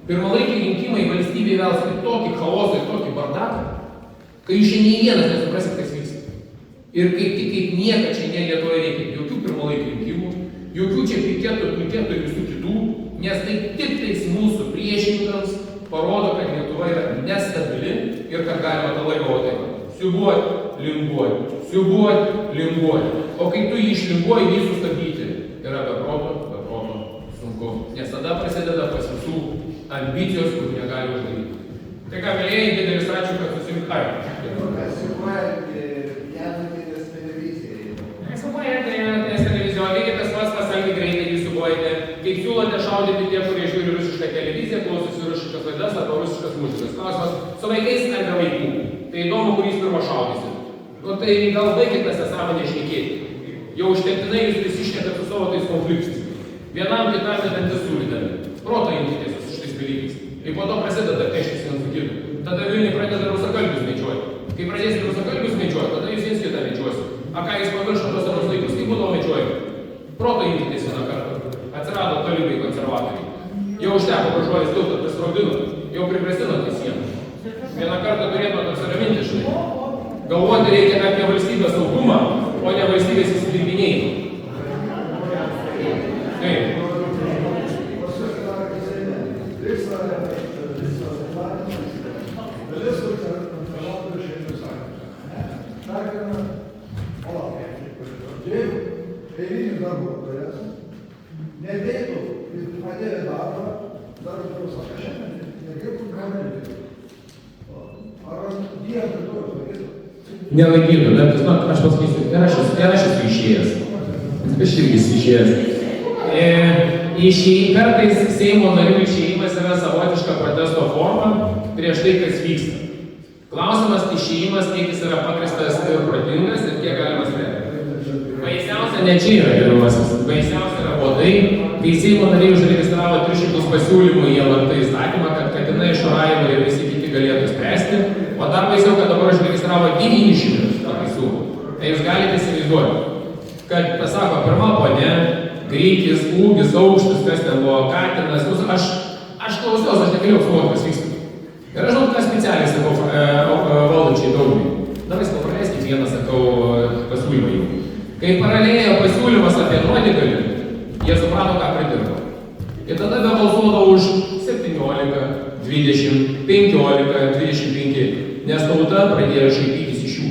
Pirmalaikiai rinkimai valstybėje vels į tokį chaosą, į tokį bardaką, kai jūs šiandien vienas nesuprasit, kas vyksta. Ir kaip niekad šiandien Lietuvoje reikia jokių pirmalaikių rinkimų, jokių čia piketų ir visų kitų, nes tai tik tais mūsų priešininkams parodo, kad Lietuva yra nestabili ir kad galima tą laiko taip. Siubuoti, linguoti. O kai tu jį išlinguoji, jį sustabdyti yra be proto sunku. Nes tada prasideda pas visų ambicijos, kur negali uždaryti. Tai ką, mėlėjai, didelis ačiū, kad susirinkai. Nesubuojate Jantinės televizijos, lygiai tas pats pasakė greitai, jūs subuojate, kaip siūlote šaudyti tie, kurie žiūri rusišką televiziją, klausosi rusiškas laidas arba rusiškas muzikas. Klausimas, su vaikais ar be vaikų? Tai įdomu, kurį jūs pirmo šaudysit. Nu tai gal baigit tas nesąmonę šnekėti. Jau užtektinai jūs prisišnekat su savo tais konfliktais. Vienam kitam nedantis siūlydami. Proto imkitės su šitais dalykais. Ir po to prasideda peštis vienas su kitu. Tada vieni pradeda rusakalbius medžiuoti. Kai pradėsite rusakalbius medžiuoti, tada jūs viens kitą medžiuosi. A ką jūs pamiršo tos senus laikus, kaip būdavo medžiuojami? Proto imkitės vieną kartą. Atsirado talibai konservatoriai. Jau užteko pražuolis tiltą, prisprogdino. Jau prigrasino tai sieną. Vieną kartą turėtume apsiraminti štai. Galvoti reikia apie valstybės saugumą, o ne valstybės įsidirbinėjimą. Taip. Eilinis darbuotojas nedėtų ir atėjo darbą, darbas sako, šiandien negėtų gaminti. Ar Dievas to laikytų? Nelaikytų, bet aš pasakysiu, ir aš esu išėjęs. Aš irgi išėjęs. Kartais Seimo narių išėjimas yra savotiška protesto forma prieš tai, kas vyksta. Klausimas išėjimas, kiek jis yra pagristas ir protingas ir kiek galima spręsti. Baisiausia ne čia yra, gerbiamasis. Baisiausia yra po tai, kai Seimo nariai užregistravo 300 pasiūlymų į LRT įstatymą, kad katinai Šurajeva ir visi kiti galėtų spręsti, o dar baisiau, kad dabar užregistravo 900 pataisų. Tai jūs galite įsivaizduoti, kad pasako pirma ponia, greikis, ūgis, aukštis, kas ten buvo, katinas, aš klausiausi, aš negalėjau suvokti, kas vyksta. Ir aš žinau, ką specialiai sakau valdančiai daugumai. Dabar jūs papraleiskit vieną, sakau, pasiūlymą jų. Kai paralėjo pasiūlymas apie nuodigalį, jie suprato, ką pridirbo. Ir tada be balsuodavo už 17, 20, 15, 25, nes tauta pradėjo šaipytis iš jų.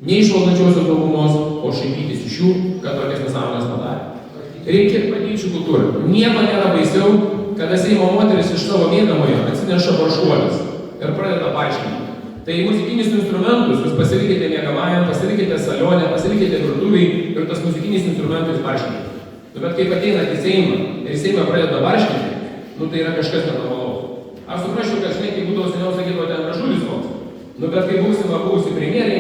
Ne iš valdančiosios daugumos, o šaipytis iš jų, kad tokias nesąmonės padarė. Reikia patyčių kultūrą. Nieko nėra baisiau, kada Seimo moteris iš savo mėgamojo atsineša baršuolis ir pradeda paaiškinti. Tai muzikinius instrumentus jūs pasilikite miegamajam, pasilikite salone, pasilikite virtuviai ir tas muzikinis instrumentus barškinti. Bet kaip ateinat į Seimą ir Seimą pradeda barškinti, tai yra kažkas nenormalaus. Aš suprasčiau, kad žinai, kai būdavo seniau sakydavo ten gražulis koks. Bet kai buvusi premjerė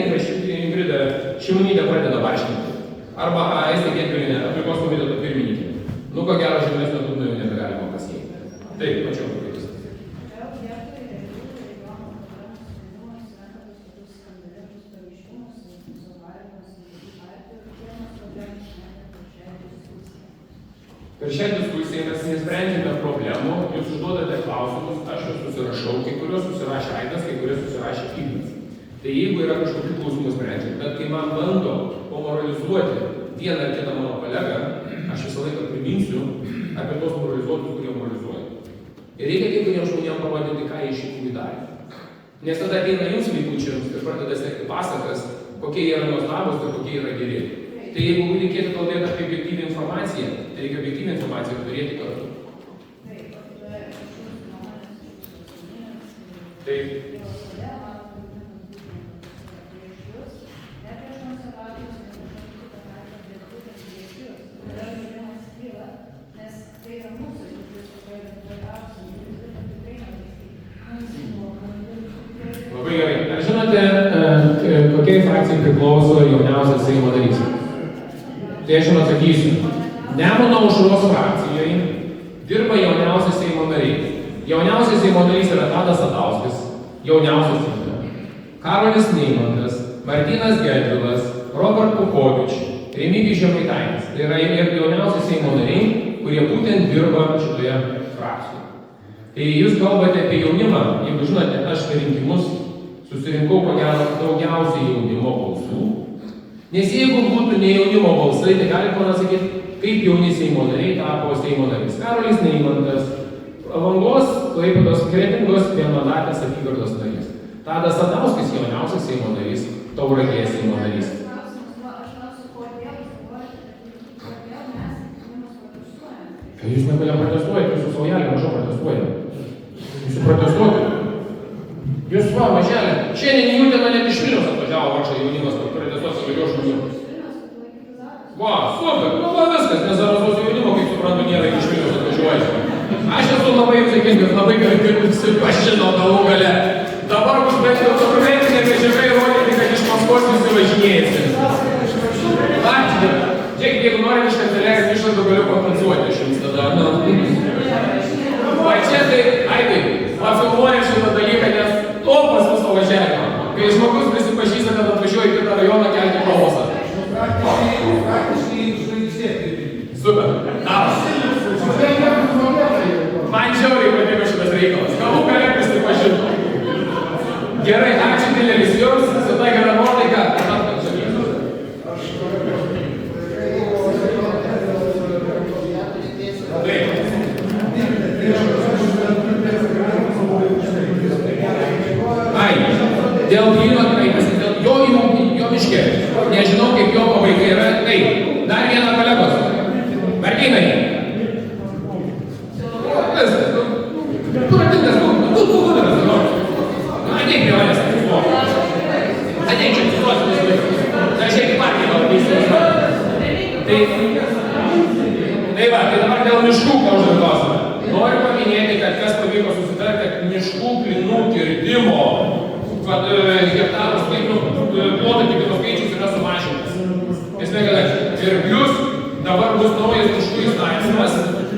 Ingrida Šimonytė pradeda barškinti. Arba Aistė Gedvilinė, aplinkos komiteto pirmininkė. Ko gero žemesnio dugno jau nebegalima pasiekti. Taip, pačiau kaip jis. Per šią diskusiją mes nesprendžiame problemų, jūs užduodate klausimus, aš juos susirašau, kai kurios susirašė Aidas, kai kurios susirašė Ignas. Tai jeigu yra kažkokių klausimų sprendžiant, bet kai man bando pamoralizuoti vieną ar kitą mano kolegą, aš visą laiką priminsiu apie tos moralizuotus, kurie moralizuoja. Ir reikia kai kuriems žmonėms parodyti, ką jie iš tikrųjų darė. Nes tada ateina jums vaikučiams ir pradeda sekti pasakas, kokie jie yra nuostabūs ir kokie yra geri. Tai jeigu reikėtų kalbėti apie objektyvią informaciją, tai reikia objektyvią informaciją turėti kartu. Taip. Labai gerai. Ar žinote, kokiai frakcijai Tai aš jums atsakysiu. Nemuno aušros frakcijoje dirba jauniausias Seimo narys. Jauniausias Seimo narys yra Tadas Sadauskas, jauniausias Seimo. Karolis Neimantas, Martynas Gedvilas, Robert Pukovič, Remigijus Žemaitaitis. Tai yra jauniausias Seimo nariai, kurie būtent dirba šitoje frakcijoje. Tai jūs kalbate apie jaunimą, jeigu žinote, aš per rinkimus susirinkau ko gero daugiausiai jaunimo balsų. Nes jeigu būtų ne jaunimo balsai, tai galite man sakyti, kaip jauni Seimo nariai tapo Seimo narys. Karolis Neimantas, Palangos, Klaipėdos, Kretingos vienmandatės apygardos narys. Tadas Sadauskas jauniausias Seimo narys, Tauragės Seimo narys. Kai jūs nieko neprotestuojate, jūsų saujelė mažo protestuoja. Jūs protestuojate. Jūs va, maželė, šiandien jų ten net iš Vilniaus atvažiavo vargšai jaunimas, kad protestuos su daugiau žmonių. Va, super, nu va viskas, nes Zarasos jaunimo, kaip suprantu, nėra iš Vilniaus atvažiuoja. Aš esu labai atsakingas, labai gerai prisipažinau galų gale. Dabar bus bent jau dokumentinė medžiaga įrodyti, kad iš Maskvos visi važinėjasi. Ačiū. Žiūrėkit, jeigu norit iš kanceliarijos išlaidų, galiu kompensuoti aš jums tada. Va čia tai, Aidai, pafilmuoja šitą dalyką, nes topas viso važiavimo. Kai žmogus prisipažįsta, kad atvažiuoja į kitą rajoną kelti chaosą. Praktiškai žvaigždė. Super. Man žiauriai patiko šitas reikalas. Galų gale prisipažintų. Gerai, ačiū didelis jums, su ta gera nuotaika. Dėl vyno kreipiasi, dėl jo miškė. Nežinau, kaip jo pabaiga yra. Tai, dar vieną kolegos. Merginai. Viskas. Turatingas, ateik prie manęs. Ateik čia, atsisuosiu visų. Tai šiek tiek partijai gal. Tai va, tai dabar dėl miškų klausimą klausimą. Noriu paminėti, kad kas pavyko susitarti, kad miškų plynų kirtimo kad hektarų plotų tikimo skaičius yra sumažintas. Ir plius dabar bus naujas miškų įstatymas,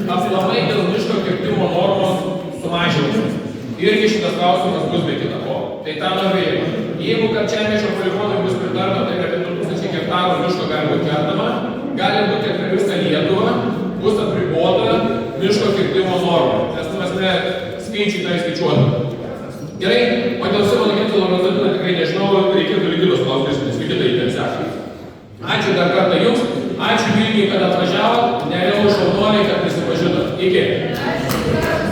aplamai dėl miško kirtimo normos sumažinimas. Irgi šitas klausimas bus be kita ko. Tai tą norėjau. Jeigu Karčiamiesčio poligonui bus pritarta, tai kad 2000 hektarų miško gali būti kertama, gali būti per visą Lietuvą, bus apribota miško kirtimo norma. Nes skaičiai tai skaičiuodami. Gerai, o dėl Simono Gentilo Rozalino tikrai nežinau, reikėtų lygilos klausimus, nes kiti tai ten seka. Ačiū dar kartą jums, ačiū Vilniui, kad atvažiavo, nerealų šaunuoliai, kad prisipažino. Iki.